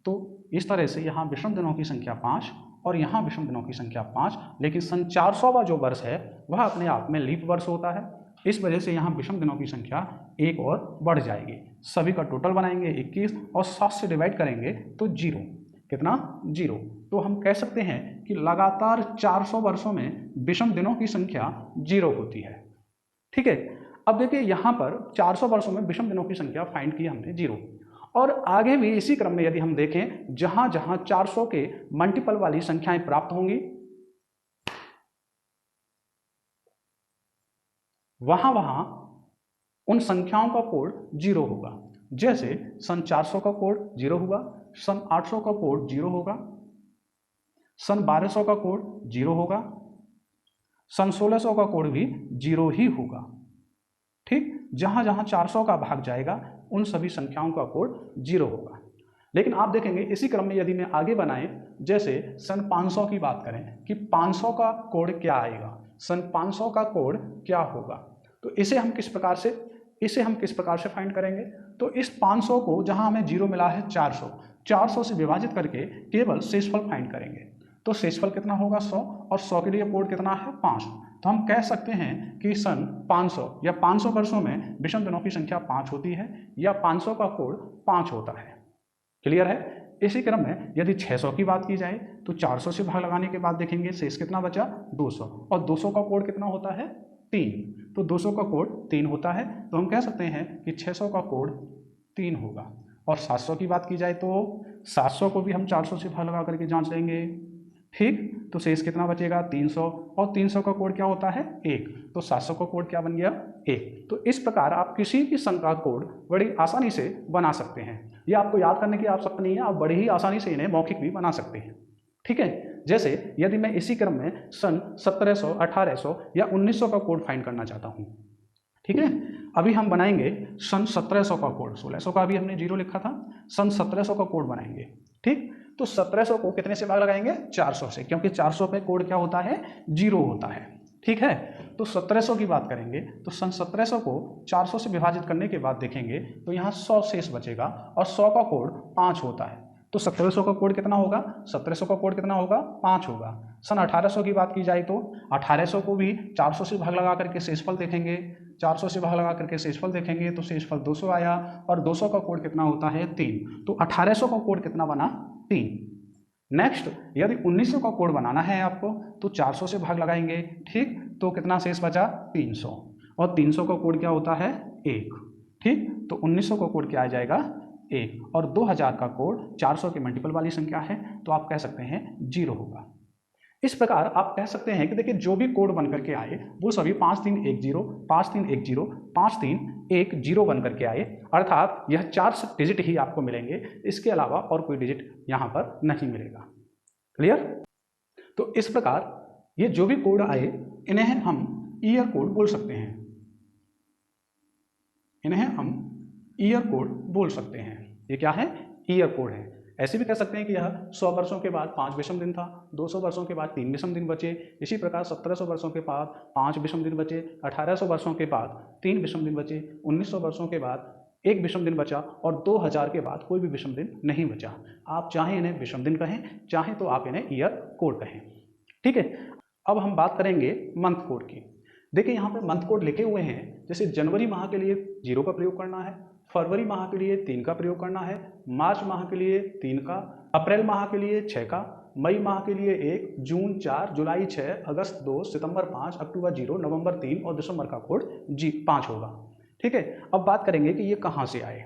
A: तो इस तरह से यहाँ विषम दिनों की संख्या 5 और यहाँ विषम दिनों की संख्या 5, लेकिन सन 400वां जो वर्ष है वह अपने आप में लीप वर्ष होता है। इस वजह से यहाँ विषम दिनों की संख्या 1 और बढ़ जाएगी। सभी का टोटल बनाएंगे 21 और 7 से डिवाइड करेंगे तो 0। कितना? 0। तो हम कह सकते हैं कि लगातार 400 वर्षों में विषम दिनों की संख्या 0 होती है। ठीक है। अब देखिए यहाँ पर 400 वर्षों में विषम दिनों की संख्या फाइंड की हमने 0, और आगे भी इसी क्रम में यदि हम देखें, जहां जहां 400 के मल्टीपल वाली संख्याएं प्राप्त होंगी वहां वहां उन संख्याओं का कोड 0 होगा। जैसे सन 400 का कोड 0 हुआ, सन 800 का कोड 0 होगा, सन 1200 का कोड 0 होगा, सन 1600 का कोड भी 0 ही होगा। ठीक, जहां जहां 400 का भाग जाएगा उन सभी संख्याओं का कोड 0 होगा। लेकिन आप देखेंगे इसी क्रम में यदि मैं आगे बनाए, जैसे सन 500 की बात करें कि 500 का कोड क्या आएगा, सन 500 का कोड क्या होगा, तो इसे हम किस प्रकार से फाइंड करेंगे? तो इस 500 को, जहां हमें 0 मिला है 400 से विभाजित करके केवल शेषफल फाइंड करेंगे। तो शेषफल कितना होगा? 100, और 100 के लिए कोड कितना है? 5। तो हम कह सकते हैं कि सन 500 या 500 वर्षों में विषम दिनों की संख्या 5 होती है, या 500 का कोड 5 होता है। क्लियर है। इसी क्रम में यदि 600 की बात की जाए तो 400 से भाग लगाने के बाद देखेंगे शेष कितना बचा? 200, और 200 का कोड कितना होता है? 3। तो 200 का कोड 3 होता है, तो हम कह सकते हैं कि 600 का कोड 3 होगा। और 700 की बात की जाए तो 700 को भी हम 400 से भाग लगा करके जांच लेंगे। ठीक, तो शेष कितना बचेगा? 300, और 300 का कोड क्या होता है? 1। तो 700 का कोड क्या बन गया? 1। तो इस प्रकार आप किसी भी संख्या का कोड बड़ी आसानी से बना सकते हैं। ये आपको याद करने की आवश्यकता नहीं है, आप बड़ी ही आसानी से इन्हें मौखिक भी बना सकते हैं। ठीक है। जैसे यदि मैं इसी क्रम में सन 1700, 1800 या 1900 का कोड फाइंड करना चाहता हूँ, ठीक है, अभी हम बनाएंगे सन 1700 का कोड। 1600 का अभी हमने 0 लिखा था, सन 1700 का कोड बनाएंगे। ठीक, तो 1700 को कितने से भाग लगाएंगे? 400 से, क्योंकि 400 पे कोड क्या होता है? 0 होता है। ठीक है, तो 1700 की बात करेंगे तो सन 1700 को 400 से विभाजित करने के बाद देखेंगे तो यहाँ 100 शेष बचेगा, और 100 का कोड 5 होता है। तो 1700 का कोड कितना होगा? 1700 का कोड कितना होगा? 5 होगा। सन 1800 की बात की जाए तो 1800 को भी 400 से भाग लगा करके शेषफल देखेंगे, 400 से भाग लगा करके शेषफल देखेंगे तो शेषफल 200 आया, और 200 का कोड कितना होता है? 3। तो 1800 का कोड कितना बना? 3। नेक्स्ट, यदि 1900 का कोड बनाना है आपको तो 400 से भाग लगाएंगे। ठीक, तो कितना शेष बचा? 300, और 300 का कोड क्या होता है? 1। ठीक, तो 1900 का कोड क्या आ जाएगा? 1, और 2000 का कोड 400 के मल्टीपल वाली संख्या है, तो आप कह सकते हैं 0 होगा। इस प्रकार आप कह सकते हैं कि देखिए जो भी कोड बन करके आए वो सभी 5310, 5310, 5310 बन करके आए, अर्थात यह 4 डिजिट ही आपको मिलेंगे, इसके अलावा और कोई डिजिट यहाँ पर नहीं मिलेगा। क्लियर। तो इस प्रकार ये जो भी कोड आए इन्हें हम ईयर कोड बोल सकते हैं, इन्हें हम ईयर कोड बोल सकते हैं। ये क्या है? ईयर कोड है। ऐसे भी कह सकते हैं कि यह 100 वर्षों के बाद 5 विषम दिन था, 200 वर्षों के बाद 3 विषम दिन बचे, इसी प्रकार 1700 वर्षों के बाद 5 विषम दिन बचे, 1800 वर्षों के बाद 3 विषम दिन बचे, 1900 वर्षों के बाद 1 विषम दिन बचा और 2000 के बाद कोई भी विषम दिन नहीं बचा। आप चाहे इन्हें विषम दिन कहें, चाहे तो आप इन्हें ईयर कोड कहें। ठीक है, अब हम बात करेंगे मंथ कोड की। देखिए यहाँ पे मंथ कोड लिखे हुए हैं, जैसे जनवरी माह के लिए 0 का प्रयोग करना है, फरवरी माह के लिए 3 का प्रयोग करना है, मार्च माह के लिए 3 का, अप्रैल माह के लिए 6 का, मई माह के लिए 1, जून 4, जुलाई 6, अगस्त 2, सितंबर 5, अक्टूबर 0, नवंबर 3 और दिसंबर का कोड 5 होगा। ठीक है, अब बात करेंगे कि ये कहाँ से आए।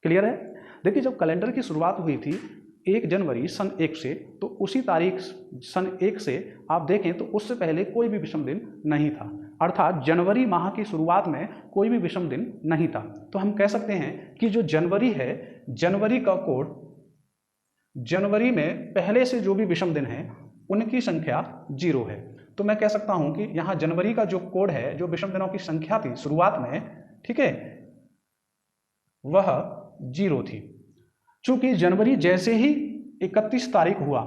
A: क्लियर है? देखिए जब कैलेंडर की शुरुआत हुई थी 1 जनवरी सन 1 से, तो उसी तारीख सन 1 से आप देखें तो उससे पहले कोई भी विषम दिन नहीं था, अर्थात जनवरी माह की शुरुआत में कोई भी विषम दिन नहीं था। तो हम कह सकते हैं कि जो जनवरी है, जनवरी का कोड, जनवरी में पहले से जो भी विषम दिन है उनकी संख्या 0 है। तो मैं कह सकता हूं कि यहाँ जनवरी का जो कोड है, जो विषम दिनों की संख्या थी शुरुआत में, ठीक है, वह 0 थी। चूंकि जनवरी जैसे ही 31 तारीख हुआ,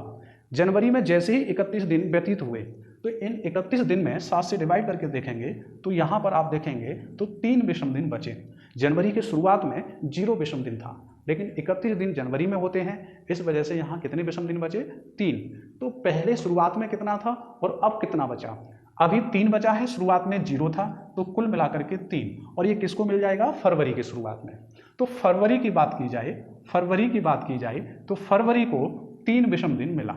A: जनवरी में जैसे ही 31 दिन व्यतीत हुए, तो इन 31 दिन में 7 से डिवाइड करके देखेंगे तो यहाँ पर आप देखेंगे तो 3 विषम दिन बचे। जनवरी के शुरुआत में 0 विषम दिन था, लेकिन 31 दिन जनवरी में होते हैं, इस वजह से यहाँ कितने विषम दिन बचे? 3। तो पहले शुरुआत में कितना था और अब कितना बचा? अभी 3 बचा है, शुरुआत में 0 था, तो कुल मिलाकर के 3। और ये किसको मिल जाएगा? फरवरी की शुरुआत में। तो फरवरी की बात की जाए, फरवरी की बात की जाए तो फरवरी को 3 विषम दिन मिला।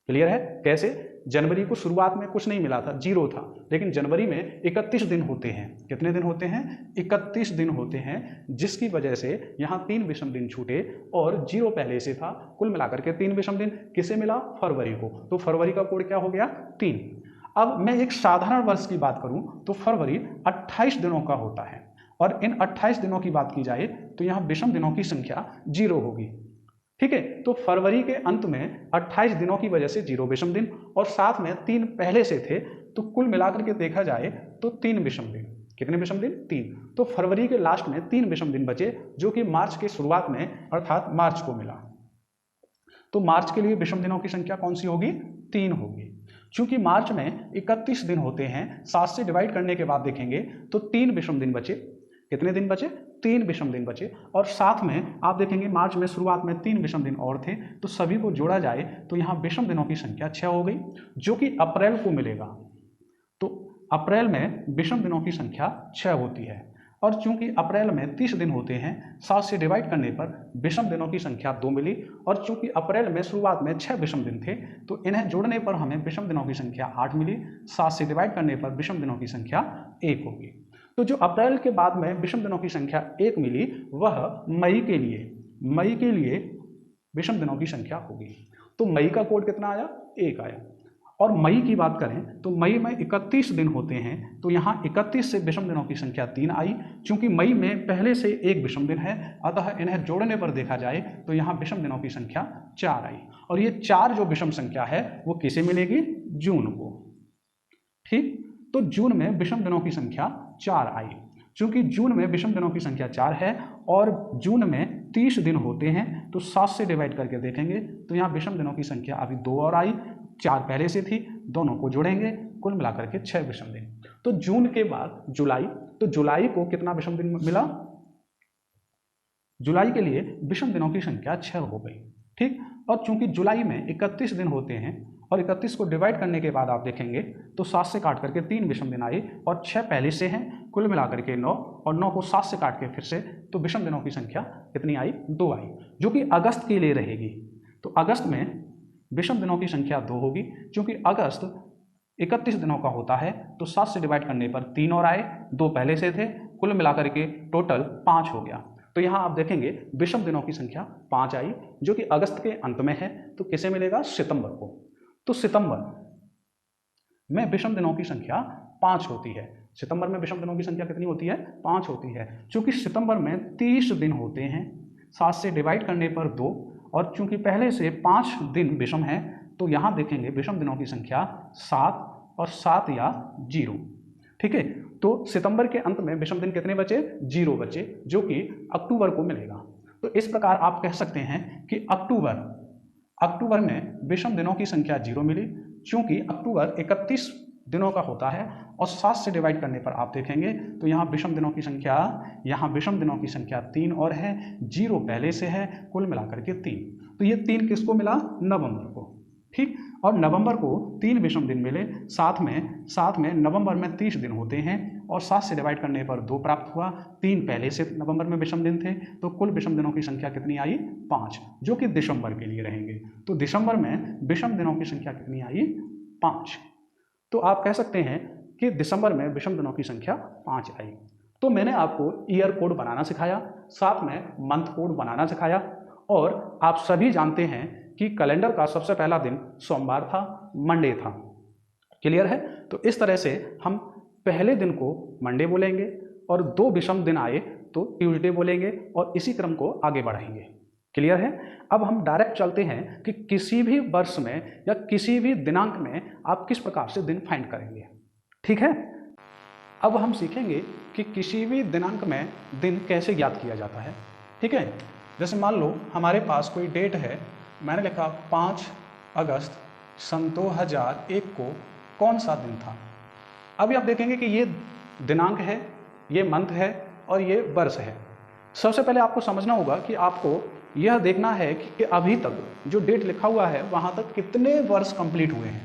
A: क्लियर है? कैसे? जनवरी को शुरुआत में कुछ नहीं मिला था, 0 था, लेकिन जनवरी में 31 दिन होते हैं। कितने दिन होते हैं? 31 दिन होते हैं, जिसकी वजह से यहाँ 3 विषम दिन छूटे और 0 पहले से था। कुल मिलाकर के 3 विषम दिन किसे मिला? फरवरी को। तो फरवरी का कोड क्या हो गया? 3। अब मैं एक साधारण वर्ष की बात करूं तो फरवरी 28 दिनों का होता है, और इन 28 दिनों की बात की जाए तो यहाँ विषम दिनों की संख्या 0 होगी। ठीक है, तो फरवरी के अंत में 28 दिनों की वजह से 0 विषम दिन और साथ में 3 पहले से थे, तो कुल मिलाकर के देखा जाए तो 3 विषम दिन। कितने विषम दिन? 3। तो फरवरी के लास्ट में 3 विषम दिन बचे, जो कि मार्च के शुरुआत में अर्थात मार्च को मिला। तो मार्च के लिए विषम दिनों की संख्या कौन सी होगी? 3 होगी। चूंकि मार्च में 31 दिन होते हैं, 7 से डिवाइड करने के बाद देखेंगे तो 3 विषम दिन बचे। कितने दिन बचे? 3 विषम दिन बचे। और साथ में आप देखेंगे मार्च में शुरुआत में 3 विषम दिन और थे, तो सभी को जोड़ा जाए तो यहाँ विषम दिनों की संख्या 6 हो गई, जो कि अप्रैल को मिलेगा। तो अप्रैल में विषम दिनों की संख्या 6 होती है। और चूंकि अप्रैल में 30 दिन होते हैं, 7 से डिवाइड करने पर विषम दिनों की संख्या 2 मिली। और चूंकि अप्रैल में शुरुआत में 6 विषम दिन थे, तो इन्हें जोड़ने पर हमें विषम दिनों की संख्या 8 मिली। 7 से डिवाइड करने पर विषम दिनों की संख्या 1 होगी। तो जो अप्रैल के बाद में विषम दिनों की संख्या 1 मिली, वह मई के लिए विषम दिनों की संख्या होगी। तो मई का कोड कितना आया? 1 आया। और मई की बात करें तो मई में 31 दिन होते हैं, तो यहाँ 31 से विषम दिनों की संख्या 3 आई। चूंकि मई में पहले से 1 विषम दिन है, अतः इन्हें जोड़ने पर देखा जाए तो यहाँ विषम दिनों की संख्या 4 आई। और ये 4 जो विषम संख्या है वो किसे मिलेगी? जून को। ठीक, तो जून में विषम दिनों की संख्या 4 आई। चूंकि जून में विषम दिनों की संख्या 4 है और जून में 30 दिन होते हैं, तो 7 से डिवाइड करके देखेंगे तो यहाँ विषम दिनों की संख्या अभी 2 और आई, 4 पहले से थी, दोनों को जोड़ेंगे, कुल मिलाकर के 6 विषम दिन। तो जून के बाद जुलाई, तो जुलाई को कितना विषम दिन मिला? जुलाई के लिए विषम दिनों की संख्या 6 हो गई। ठीक, और चूंकि जुलाई में 31 दिन होते हैं और 31 को डिवाइड करने के बाद आप देखेंगे तो 7 से काट करके 3 विषम दिन आए और 6 पहले से हैं, कुल मिलाकर के 9, और 9 को 7 से काट के फिर से, तो विषम दिनों की संख्या कितनी आई? 2 आई, जो कि अगस्त के लिए रहेगी। तो अगस्त में विषम दिनों की संख्या 2 होगी। क्योंकि अगस्त 31 दिनों का होता है, तो 7 से डिवाइड करने पर 3 और आए, 2 पहले से थे, कुल मिलाकर के टोटल 5 हो गया। तो यहाँ आप देखेंगे विषम दिनों की संख्या 5 आई, जो कि अगस्त के अंत में है। तो किसे मिलेगा? सितंबर को। तो सितंबर में विषम दिनों की संख्या 5 होती है। सितंबर में विषम दिनों की संख्या कितनी होती है? 5 होती है। चूंकि सितंबर में 30 दिन होते हैं, 7 से डिवाइड करने पर 2, और चूंकि पहले से 5 दिन विषम है, तो यहाँ देखेंगे विषम दिनों की संख्या 7, और 7 या 0। ठीक है, तो सितंबर के अंत में विषम दिन कितने बचे? 0 बचे, जो कि अक्टूबर को मिलेगा। तो इस प्रकार आप कह सकते हैं कि अक्टूबर में विषम दिनों की संख्या 0 मिली, क्योंकि अक्टूबर 31 दिनों का होता है और 7 से डिवाइड करने पर आप देखेंगे तो यहाँ विषम दिनों की संख्या 3 और है, 0 पहले से है, कुल मिलाकर के 3। तो ये 3 किसको मिला? नवंबर को। ठीक, और नवंबर को 3 विषम दिन मिले, साथ में नवंबर में 30 दिन होते हैं और 7 से डिवाइड करने पर 2 प्राप्त हुआ। 3 पहले से नवंबर में विषम दिन थे, तो कुल विषम दिनों की संख्या कितनी आई? 5, जो कि दिसंबर के लिए रहेंगे। तो दिसंबर में विषम दिनों की संख्या कितनी आई? 5। तो आप कह सकते हैं कि दिसंबर में विषम दिनों की संख्या 5 आई। तो मैंने आपको ईयर कोड बनाना सिखाया, साथ में मंथ कोड बनाना सिखाया, और आप सभी जानते हैं कि कैलेंडर का सबसे पहला दिन सोमवार था, मंडे था। क्लियर है? तो इस तरह से हम पहले दिन को मंडे बोलेंगे और 2 विषम दिन आए तो ट्यूसडे बोलेंगे और इसी क्रम को आगे बढ़ाएंगे। क्लियर है? अब हम डायरेक्ट चलते हैं कि किसी भी वर्ष में या किसी भी दिनांक में आप किस प्रकार से दिन फाइंड करेंगे। ठीक है, अब हम सीखेंगे कि किसी भी दिनांक में दिन कैसे ज्ञात किया जाता है। ठीक है, जैसे मान लो हमारे पास कोई डेट है, मैंने लिखा 5 अगस्त सन 2001 को कौन सा दिन था। अभी आप देखेंगे कि ये दिनांक है, ये मंथ है और ये वर्ष है। सबसे पहले आपको समझना होगा कि आपको यह देखना है कि अभी तक जो डेट लिखा हुआ है वहाँ तक कितने वर्ष कंप्लीट हुए हैं।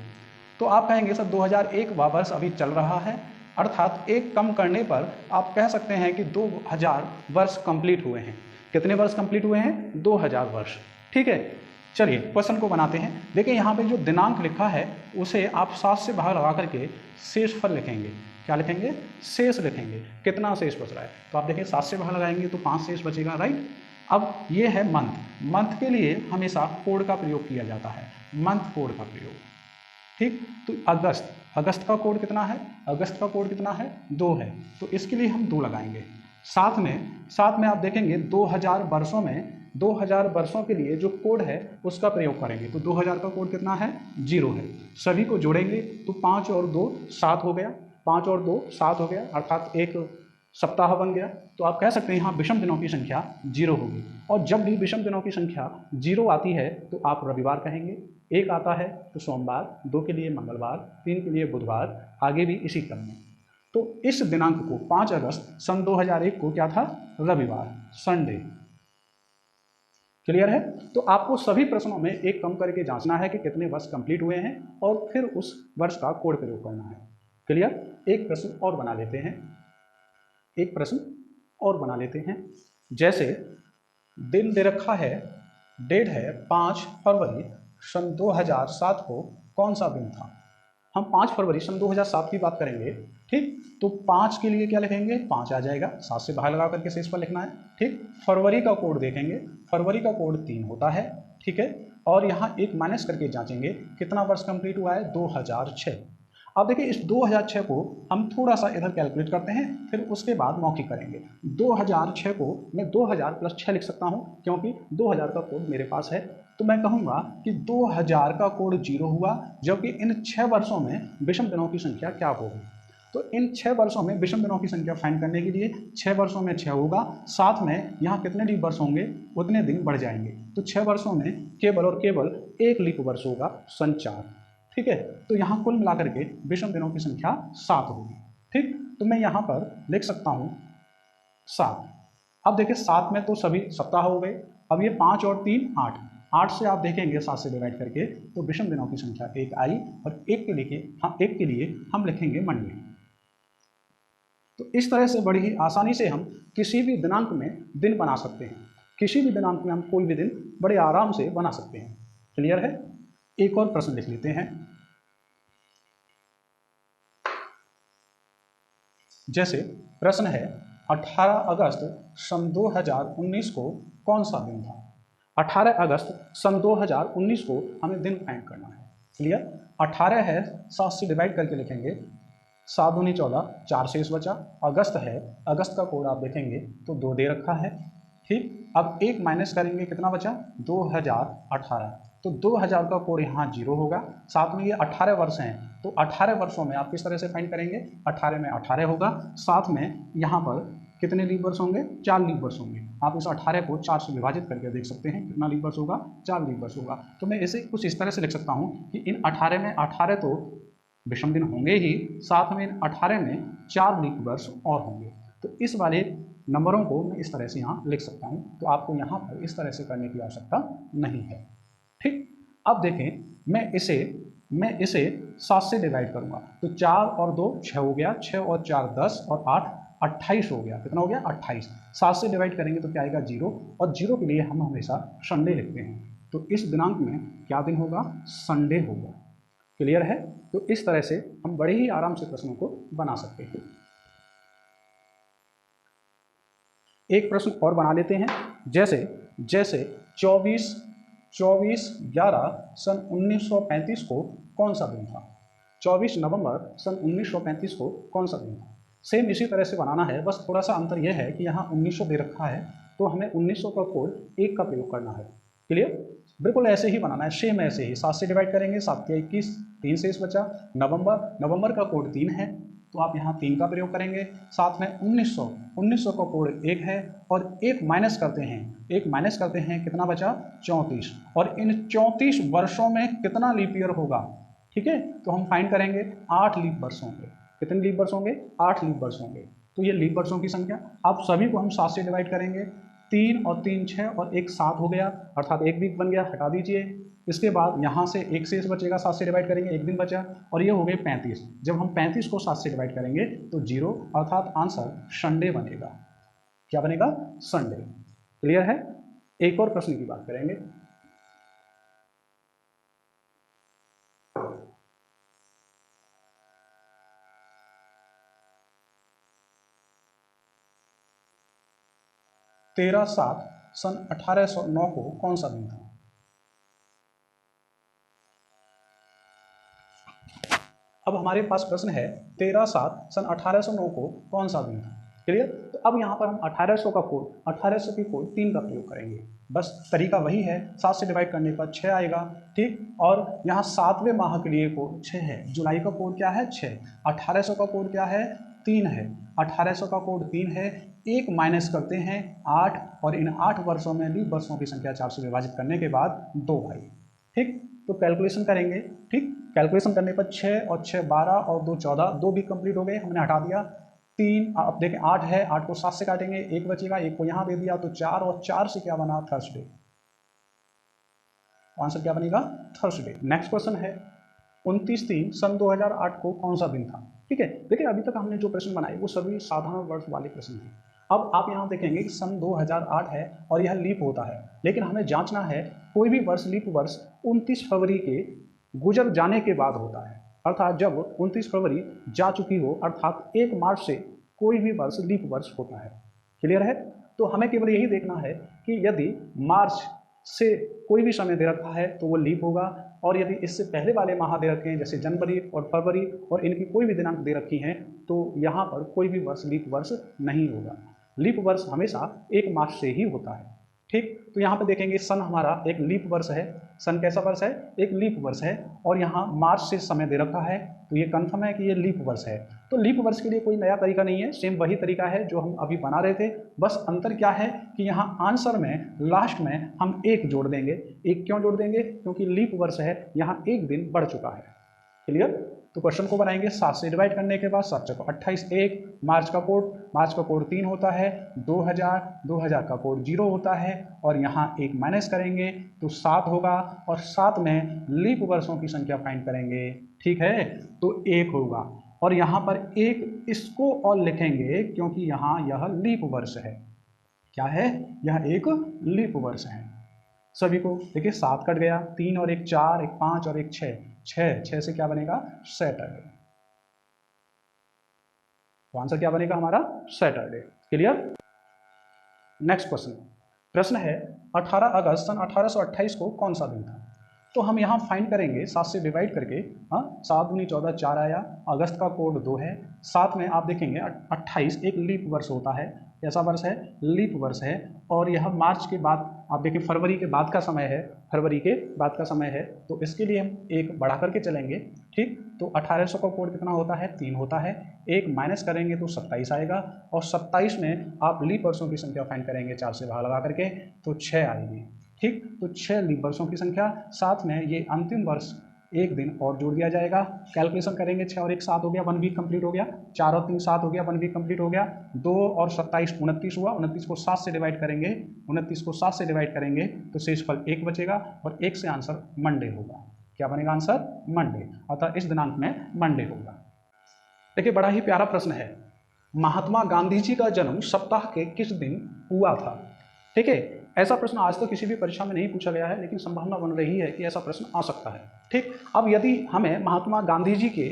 A: तो आप कहेंगे सर 2001 वर्ष अभी चल रहा है, अर्थात एक कम करने पर आप कह सकते हैं कि 2000 वर्ष कंप्लीट हुए हैं। कितने वर्ष कंप्लीट हुए हैं? 2000 वर्ष। ठीक है, चलिए क्वेश्चन को बनाते हैं। देखिए यहाँ पे जो दिनांक लिखा है उसे आप 7 से बाहर लगा करके शेषफल लिखेंगे। क्या लिखेंगे? शेष लिखेंगे। कितना शेष बच रहा है? तो आप देखिए 7 से बाहर लगाएंगे तो 5 शेष बचेगा, राइट। अब ये है मंथ के लिए हमेशा कोड का प्रयोग किया जाता है, मंथ कोड का प्रयोग। ठीक, तो अगस्त का कोड कितना है? अगस्त का कोड कितना है? 2 है, तो इसके लिए हम 2 लगाएंगे। साथ में आप देखेंगे 2000 वर्षों के लिए जो कोड है उसका प्रयोग करेंगे। तो 2000 का कोड कितना है? 0 है। सभी को जोड़ेंगे तो 5 और 2 7 हो गया, 5 और 2 7 हो गया, अर्थात एक सप्ताह बन गया। तो आप कह सकते हैं यहाँ विषम दिनों की संख्या 0 होगी। और जब भी विषम दिनों की संख्या 0 आती है तो आप रविवार कहेंगे, 1 आता है तो सोमवार, 2 के लिए मंगलवार, 3 के लिए बुधवार, आगे भी इसी क्रम में। तो इस दिनांक को 5 अगस्त सन 2001 को क्या था? रविवार, संडे। क्लियर है? तो आपको सभी प्रश्नों में एक कम करके जांचना है कि कितने वर्ष कंप्लीट हुए हैं और फिर उस वर्ष का कोड प्रयोग करना है। क्लियर? एक प्रश्न और बना लेते हैं। जैसे दिन दे रखा है, डेट है 5 फरवरी सन 2007 को कौन सा दिन था। हम 5 फरवरी सन 2007 की बात करेंगे। ठीक, तो 5 के लिए क्या लिखेंगे? 5 आ जाएगा, 7 से बाहर लगा करके शेष पर लिखना है। ठीक, फरवरी का कोड देखेंगे, फरवरी का कोड 3 होता है। ठीक है, और यहाँ एक माइनस करके जांचेंगे कितना वर्ष कंप्लीट हुआ है? 2006। अब देखिए इस 2006 को हम थोड़ा सा इधर कैलकुलेट करते हैं, फिर उसके बाद मौखिक करेंगे। 2006 को मैं 2000 + 6 लिख सकता हूँ, क्योंकि 2000 का कोड मेरे पास है। तो मैं कहूँगा कि 2000 का कोड 0 हुआ, जबकि इन 6 वर्षों में विषम दिनों की संख्या क्या होगी। तो इन 6 वर्षों में विषम दिनों की संख्या फाइंड करने के लिए 6 वर्षों में 6 होगा, साथ में यहाँ कितने लीप वर्ष होंगे उतने दिन बढ़ जाएंगे। तो 6 वर्षों में केवल और केवल 1 लीप वर्ष होगा, सन 4। ठीक है, तो यहाँ कुल मिलाकर के विषम दिनों की संख्या 7 होगी। ठीक, तो मैं यहाँ पर लिख सकता हूँ 7। अब देखिए 7 में तो सभी सप्ताह हो गए। अब ये 5 और 3 8 से आप देखेंगे 7 से डिवाइड करके तो विषम दिनों की संख्या 1 आई, और एक के लिए हम लिखेंगे मंडे। तो इस तरह से बड़ी ही आसानी से हम किसी भी दिनांक में दिन बना सकते हैं। किसी भी दिनांक में हम कोई भी दिन बड़े आराम से बना सकते हैं। क्लियर है? एक और प्रश्न लिख लेते हैं। जैसे प्रश्न है 18 अगस्त सन 2019 को कौन सा दिन था। 18 अगस्त सन 2019 को हमें दिन फाइंड करना है। क्लियर? 18 है, 7 से डिवाइड करके लिखेंगे, 7 दूनी 14, 4 शेष बचा। अगस्त है, अगस्त का कोड आप देखेंगे तो 2 दे रखा है। ठीक, अब 1 माइनस करेंगे, कितना बचा? 2018। तो 2000 का कोड यहाँ 0 होगा, साथ में ये 18 वर्ष हैं, तो 18 वर्षों में आप किस तरह से फाइंड करेंगे, 18 में 18 होगा, साथ में यहाँ पर कितने लीप वर्ष होंगे, 4 लीप वर्ष होंगे। आप इस 18 को 4 से विभाजित करके देख सकते हैं कितना लीप वर्ष होगा, 4 लीप वर्ष होगा। तो मैं इसे कुछ इस तरह से लिख सकता हूँ कि इन 18 में 18 तो विषम दिन होंगे ही, साथ में इन 18 में 4 लीप वर्ष और होंगे। तो इस वाले नंबरों को मैं इस तरह से यहाँ लिख सकता हूँ, तो आपको यहाँ पर इस तरह से करने की आवश्यकता नहीं है। ठीक, अब देखें, मैं इसे 7 से डिवाइड करूँगा, तो 4 और 2 6 हो गया, 6 और 4 10 और 8 28 हो गया। कितना हो गया, 28। 7 से डिवाइड करेंगे तो क्या आएगा, 0, और 0 के लिए हम हमेशा संडे लिखते हैं, तो इस दिनांक में क्या दिन होगा, संडे होगा। क्लियर है। तो इस तरह से हम बड़े ही आराम से प्रश्नों को बना सकते हैं। एक प्रश्न और बना लेते हैं, जैसे 24/11 सन 1935 को कौन सा दिन था। 24 नवंबर सन 1935 को कौन सा दिन था। सेम इसी तरह से बनाना है, बस थोड़ा सा अंतर यह है कि यहाँ 1900 दे रखा है, तो हमें 1900 का कोड 1 का प्रयोग करना है। क्लियर, बिल्कुल ऐसे ही बनाना है, सेम ऐसे ही। 7 से डिवाइड करेंगे, 7 के 21, 3 शेष बचा। नवंबर का कोड 3 है, तो आप यहाँ 3 का प्रयोग करेंगे। साथ में 1900 का कोड 1 है, और 1 माइनस करते हैं, कितना बचा, 34। और इन 34 वर्षों में कितना लीप ईयर होगा, ठीक है, तो हम फाइंड करेंगे 8 लीप वर्ष होंगे। कितने लीप वर्ष होंगे, 8 लीप वर्ष होंगे। तो ये लीप वर्षों की संख्या, आप सभी को हम 7 से डिवाइड करेंगे, 3 और 3 6 और 1 7 हो गया, अर्थात 1 वीक बन गया, हटा दीजिए। इसके बाद यहाँ से 1 शेष बचेगा, 7 से डिवाइड करेंगे, 1 दिन बचा, और ये हो गए 35। जब हम 35 को 7 से डिवाइड करेंगे तो 0, अर्थात आंसर संडे बनेगा। क्या बनेगा, संडे। क्लियर है। एक और प्रश्न की बात करेंगे। तेरह 7 सन 1809 को कौन सा दिन था। अब हमारे पास प्रश्न है 13/7 सन 1809 को कौन सा दिन था। क्लियर। तो अब यहाँ पर हम 1800 का कोड 1800 की कोड 3 का प्रयोग करेंगे। बस तरीका वही है, 7 से डिवाइड करने पर 6 आएगा। ठीक, और यहाँ 7वें माह के लिए कोड 6 है। जुलाई का कोड क्या है, 6। 1800 का कोड क्या है, 3 है। 1800 का कोड 3 है। 1 माइनस करते हैं 8, और इन 8 वर्षों में लीप वर्षों की संख्या 4 से विभाजित करने के बाद 2 भाई। ठीक, तो कैलकुलेशन करेंगे। ठीक, कैलकुलेशन करने पर 6 और 6 12 और 2 14, 2 भी कंप्लीट हो गए, हमने हटा दिया। 3, अब देखें 8 है, 8 को 7 से काटेंगे, 1 बचेगा, 1 को यहाँ दे दिया, तो 4 और 4 से क्या बना, थर्सडे। आंसर क्या बनेगा, थर्सडे। नेक्स्ट क्वेश्चन है 29/3 सन 2008 को कौन सा दिन था। ठीक है, देखिए अभी तक हमने जो प्रश्न बनाए वो सभी साधारण वर्ष वाले प्रश्न हैं। अब आप यहाँ देखेंगे कि सन 2008 है और यह लीप होता है, लेकिन हमें जांचना है कोई भी वर्ष लीप वर्ष 29 फरवरी के गुजर जाने के बाद होता है, अर्थात जब 29 फरवरी जा चुकी हो, अर्थात 1 मार्च से कोई भी वर्ष लीप वर्ष होता है। क्लियर है। तो हमें केवल यही देखना है कि यदि मार्च से कोई भी समय दे रखा है तो वो लीप होगा, और यदि इससे पहले वाले माह दे रखे हैं जैसे जनवरी और फरवरी और इनकी कोई भी दिनांक दे रखी हैं तो यहाँ पर कोई भी वर्ष लीप वर्ष नहीं होगा। लीप वर्ष हमेशा 1 मार्च से ही होता है। ठीक, तो यहाँ पे देखेंगे सन हमारा एक लीप वर्ष है। सन कैसा वर्ष है, एक लीप वर्ष है, और यहाँ मार्च से समय दे रखा है, तो ये कंफर्म है कि ये लीप वर्ष है। तो लीप वर्ष के लिए कोई नया तरीका नहीं है, सेम वही तरीका है जो हम अभी बना रहे थे। बस अंतर क्या है कि यहाँ आंसर में लास्ट में हम 1 जोड़ देंगे। 1 क्यों जोड़ देंगे, क्योंकि लीप वर्ष है, यहाँ 1 दिन बढ़ चुका है। क्लियर। तो क्वेश्चन को बनाएंगे 7 से डिवाइड करने के बाद 7 को 28, 1 मार्च का कोड 3 होता है, 2000 का कोड 0 होता है, और यहाँ 1 माइनस करेंगे तो 7 होगा, और 7 में लीप वर्षों की संख्या फाइंड करेंगे। ठीक है, तो 1 होगा, और यहाँ पर 1 इसको और लिखेंगे क्योंकि यहाँ यह लीप वर्ष है। क्या है, यह एक लीप वर्ष है। सभी को देखिए 7 कट गया, 3 और 1 4, 1 5 और 1 6, 6 से क्या बनेगा, सैटरडे। तो आंसर क्या बनेगा हमारा, सैटरडे। क्लियर। नेक्स्ट प्रश्न है 18 अगस्त सन 1828 को कौन सा दिन था। तो हम यहाँ फाइंड करेंगे 7 से डिवाइड करके। 7 दूनी 14, 4 आया, अगस्त का कोड 2 है, साथ में आप देखेंगे 28 एक लीप वर्ष होता है, कैसा वर्ष है, लीप वर्ष है। और यह मार्च के बाद, आप देखिए फरवरी के बाद का समय है, फरवरी के बाद का समय है, तो इसके लिए हम एक बढ़ा करके चलेंगे। ठीक, तो 1800 का कोड कितना होता है, 3 होता है, एक माइनस करेंगे तो 27 आएगा, और 27 में आप लीप वर्षों की संख्या फाइंड करेंगे 4 से भाग लगा करके, तो 6 आएगी। ठीक, तो 6 लीप वर्षों की संख्या, साथ में ये अंतिम वर्ष एक दिन और जोड़ दिया जाएगा। कैलकुलेशन करेंगे, 6 और 1 7 हो गया, 1 वीक कंप्लीट हो गया, 4 और 3 7 हो गया, 1 वीक कंप्लीट हो गया, 2 और 27 29 हुआ, 29 को 7 से डिवाइड करेंगे, 29 को 7 से डिवाइड करेंगे तो शेषफल 1 बचेगा, और 1 से आंसर मंडे होगा। क्या बनेगा आंसर, मंडे, अतः इस दिनांक में मंडे होगा। देखिए बड़ा ही प्यारा प्रश्न है, महात्मा गांधी जी का जन्म सप्ताह के किस दिन हुआ था। ठीक है, ऐसा प्रश्न आज तक किसी भी परीक्षा में नहीं पूछा गया है, लेकिन संभावना बन रही है कि ऐसा प्रश्न आ सकता है। ठीक, अब यदि हमें महात्मा गांधी जी के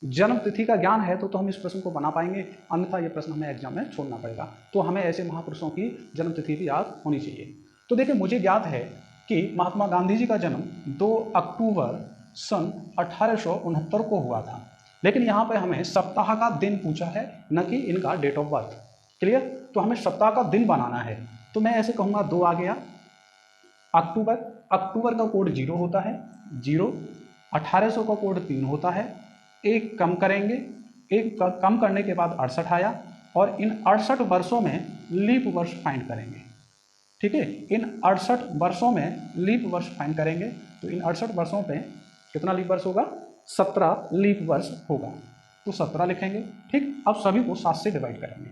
A: जन्म तिथि का ज्ञान है तो हम इस प्रश्न को बना पाएंगे, अन्यथा ये प्रश्न हमें एग्जाम में छोड़ना पड़ेगा। तो हमें ऐसे महापुरुषों की जन्म तिथि भी याद होनी चाहिए। तो देखिए मुझे याद है कि महात्मा गांधी जी का जन्म 2 अक्टूबर सन 1869 को हुआ था, लेकिन यहाँ पर हमें सप्ताह का दिन पूछा है, न कि इनका डेट ऑफ बर्थ। क्लियर, तो हमें सप्ताह का दिन बनाना है, तो मैं ऐसे कहूँगा 2 आ गया, अक्टूबर, अक्टूबर का कोड 0 होता है, 0, 1800 का कोड 3 होता है, एक कम करेंगे, एक कम करने के बाद 68 आया, और इन 68 वर्षों में लीप वर्ष फाइंड करेंगे। ठीक है, इन 68 वर्षों में लीप वर्ष फाइंड करेंगे, तो इन 68 वर्षों पे कितना लीप वर्ष होगा, 17 लीप वर्ष होगा, तो 17 लिखेंगे। ठीक, अब सभी को 7 से डिवाइड करेंगे।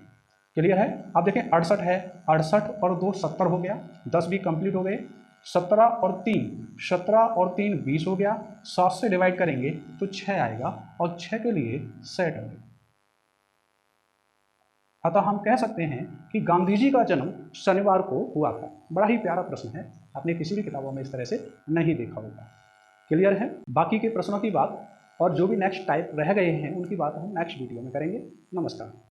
A: क्लियर है, अब देखें 68 है, 68 और 2 70 हो गया, 10 भी कंप्लीट हो गए, 17 और 3 20 हो गया, 7 से डिवाइड करेंगे तो 6 आएगा, और 6 के लिए सेट आएगा। अतः हम कह सकते हैं कि गांधी जी का जन्म शनिवार को हुआ था। बड़ा ही प्यारा प्रश्न है, आपने किसी भी किताबों में इस तरह से नहीं देखा होगा। क्लियर है, बाकी के प्रश्नों की बात और जो भी नेक्स्ट टाइप रह गए हैं उनकी बात हम नेक्स्ट वीडियो में करेंगे। नमस्कार।